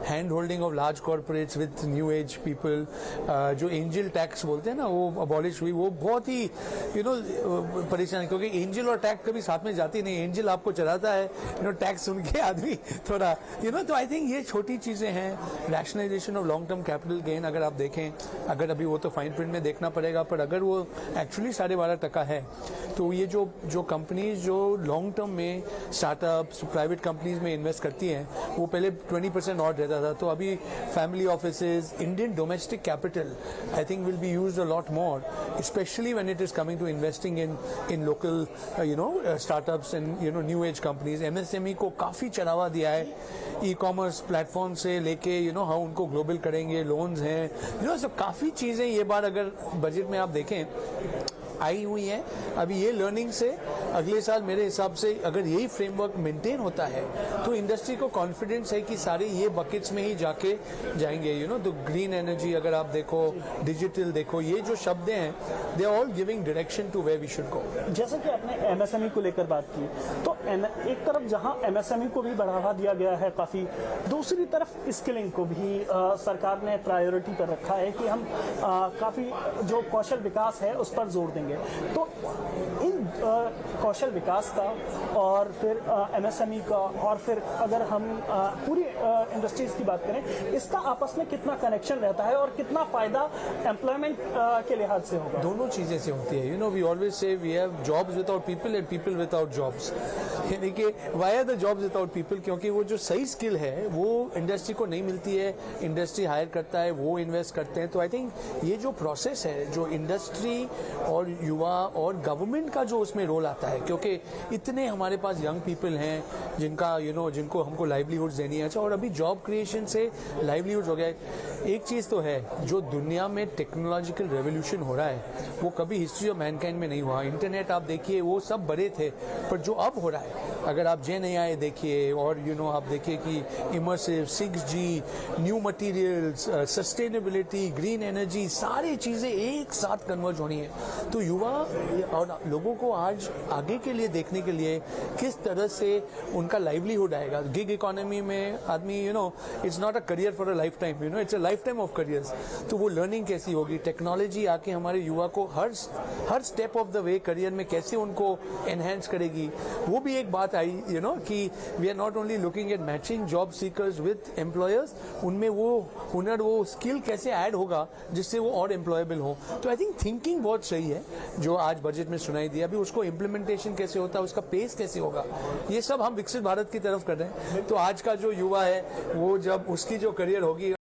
[SPEAKER 12] hand holding of large corporates with new age people, जो एंजल टैक्स बोलते हैं ना वो अबॉलिश हुई, वो बहुत ही परेशान, क्योंकि एंजल और टैक्स कभी साथ में जाती नहीं। एंजल आपको चलाता है, टैक्स सुन के आदमी थोड़ा तो आई थिंक ये छोटी चीज़ें हैं। Rationalisation of long term capital gain अगर आप देखें, अगर अभी वो तो फाइन प्रिंट में देखना पड़ेगा, पर अगर वो एक्चुअली 12.5% है तो ये जो कंपनीज जो लॉन्ग टर्म में स्टार्टअप्स प्राइवेट कंपनीज में इन्वेस्ट करती हैं वो पहले 20% और रहता था, तो अभी family offices, Indian domestic capital I think will be used a lot more, specially when it is coming to investing in local startups and new age companies. MSME को काफ़ी चढ़ावा दिया है, ई कॉमर्स प्लेटफॉर्म से लेके हाँ उनको global करेंगे, लोन्स हैं, सब काफ़ी चीज़ें ये बार अगर बजट में आप देखें आई हुई हैं। अभी ये लर्निंग से अगले साल मेरे हिसाब से अगर यही फ्रेमवर्क मेंटेन होता है तो इंडस्ट्री को कॉन्फिडेंस है कि सारे ये बकेट्स में ही जाके जाएंगे। तो ग्रीन एनर्जी अगर आप देखो, डिजिटल देखो, ये जो शब्द हैं they are all giving direction to where we should go.
[SPEAKER 11] जैसा कि आपने MSME को लेकर बात की, तो एक तरफ जहां MSME को भी बढ़ावा दिया गया है काफ़ी, दूसरी तरफ स्किलिंग को भी सरकार ने प्रायोरिटी पर रखा है कि हम काफ़ी जो कौशल विकास है उस पर जोर देंगे। तो इन कौशल विकास का और फिर MSME का और फिर अगर हम पूरी इंडस्ट्रीज की बात करें, इसका आपस में कितना कनेक्शन रहता है और कितना फायदा एम्प्लॉयमेंट के लिहाज से होगा?
[SPEAKER 12] दोनों चीज़ें से होती है। We always say we have jobs without people and people without jobs. यानी कि why are the jobs without people? क्योंकि वो जो सही स्किल है वो इंडस्ट्री को नहीं मिलती है, इंडस्ट्री हायर करता है, वो इन्वेस्ट करते हैं। तो आई थिंक ये जो प्रोसेस है जो इंडस्ट्री और युवा और गवर्नमेंट का जो उसमें रोल आता है, क्योंकि इतने हमारे पास यंग पीपल हैं जिनका जिनको हमको लाइवलीहुड्स देनी है। अच्छा, और अभी जॉब क्रिएशन से लाइवलीहुड्स हो गया है। एक चीज़ तो है, जो दुनिया में टेक्नोलॉजिकल रेवोल्यूशन हो रहा है वो कभी हिस्ट्री ऑफ मैनकाइंड में नहीं हुआ। इंटरनेट आप देखिए, वो सब बड़े थे, पर जो अब हो रहा है, अगर आप जेन एआई देखिए और आप देखिए कि immersive 6G, new materials, sustainability, green energy, सारी चीज़ें एक साथ कन्वर्ज होनी है। तो युवा और लोगों को आज आगे के लिए देखने के लिए किस तरह से उनका लाइवलीहुड आएगा। गिग इकोनॉमी में आदमी it's not a career for a life time, it's a life time of careers. तो वो लर्निंग कैसी होगी, टेक्नोलॉजी आके हमारे युवा को हर step of the way career में कैसे उनको एनहेंस करेगी, वो भी एक बात आई कि we are not only looking at matching job seekers with employers, उनमें वो हुनर, वो स्किल कैसे ऐड होगा जिससे वो और एम्प्लॉयबल हो। तो आई थिंक थिंकिंग बहुत सही है जो आज बजट में सुनाई दिया। अभी उसको इम्प्लीमेंटेशन कैसे होता है, उसका पेस कैसे होगा, ये सब हम विकसित भारत की तरफ कर रहे हैं। तो आज का जो युवा है वो जब उसकी जो करियर होगी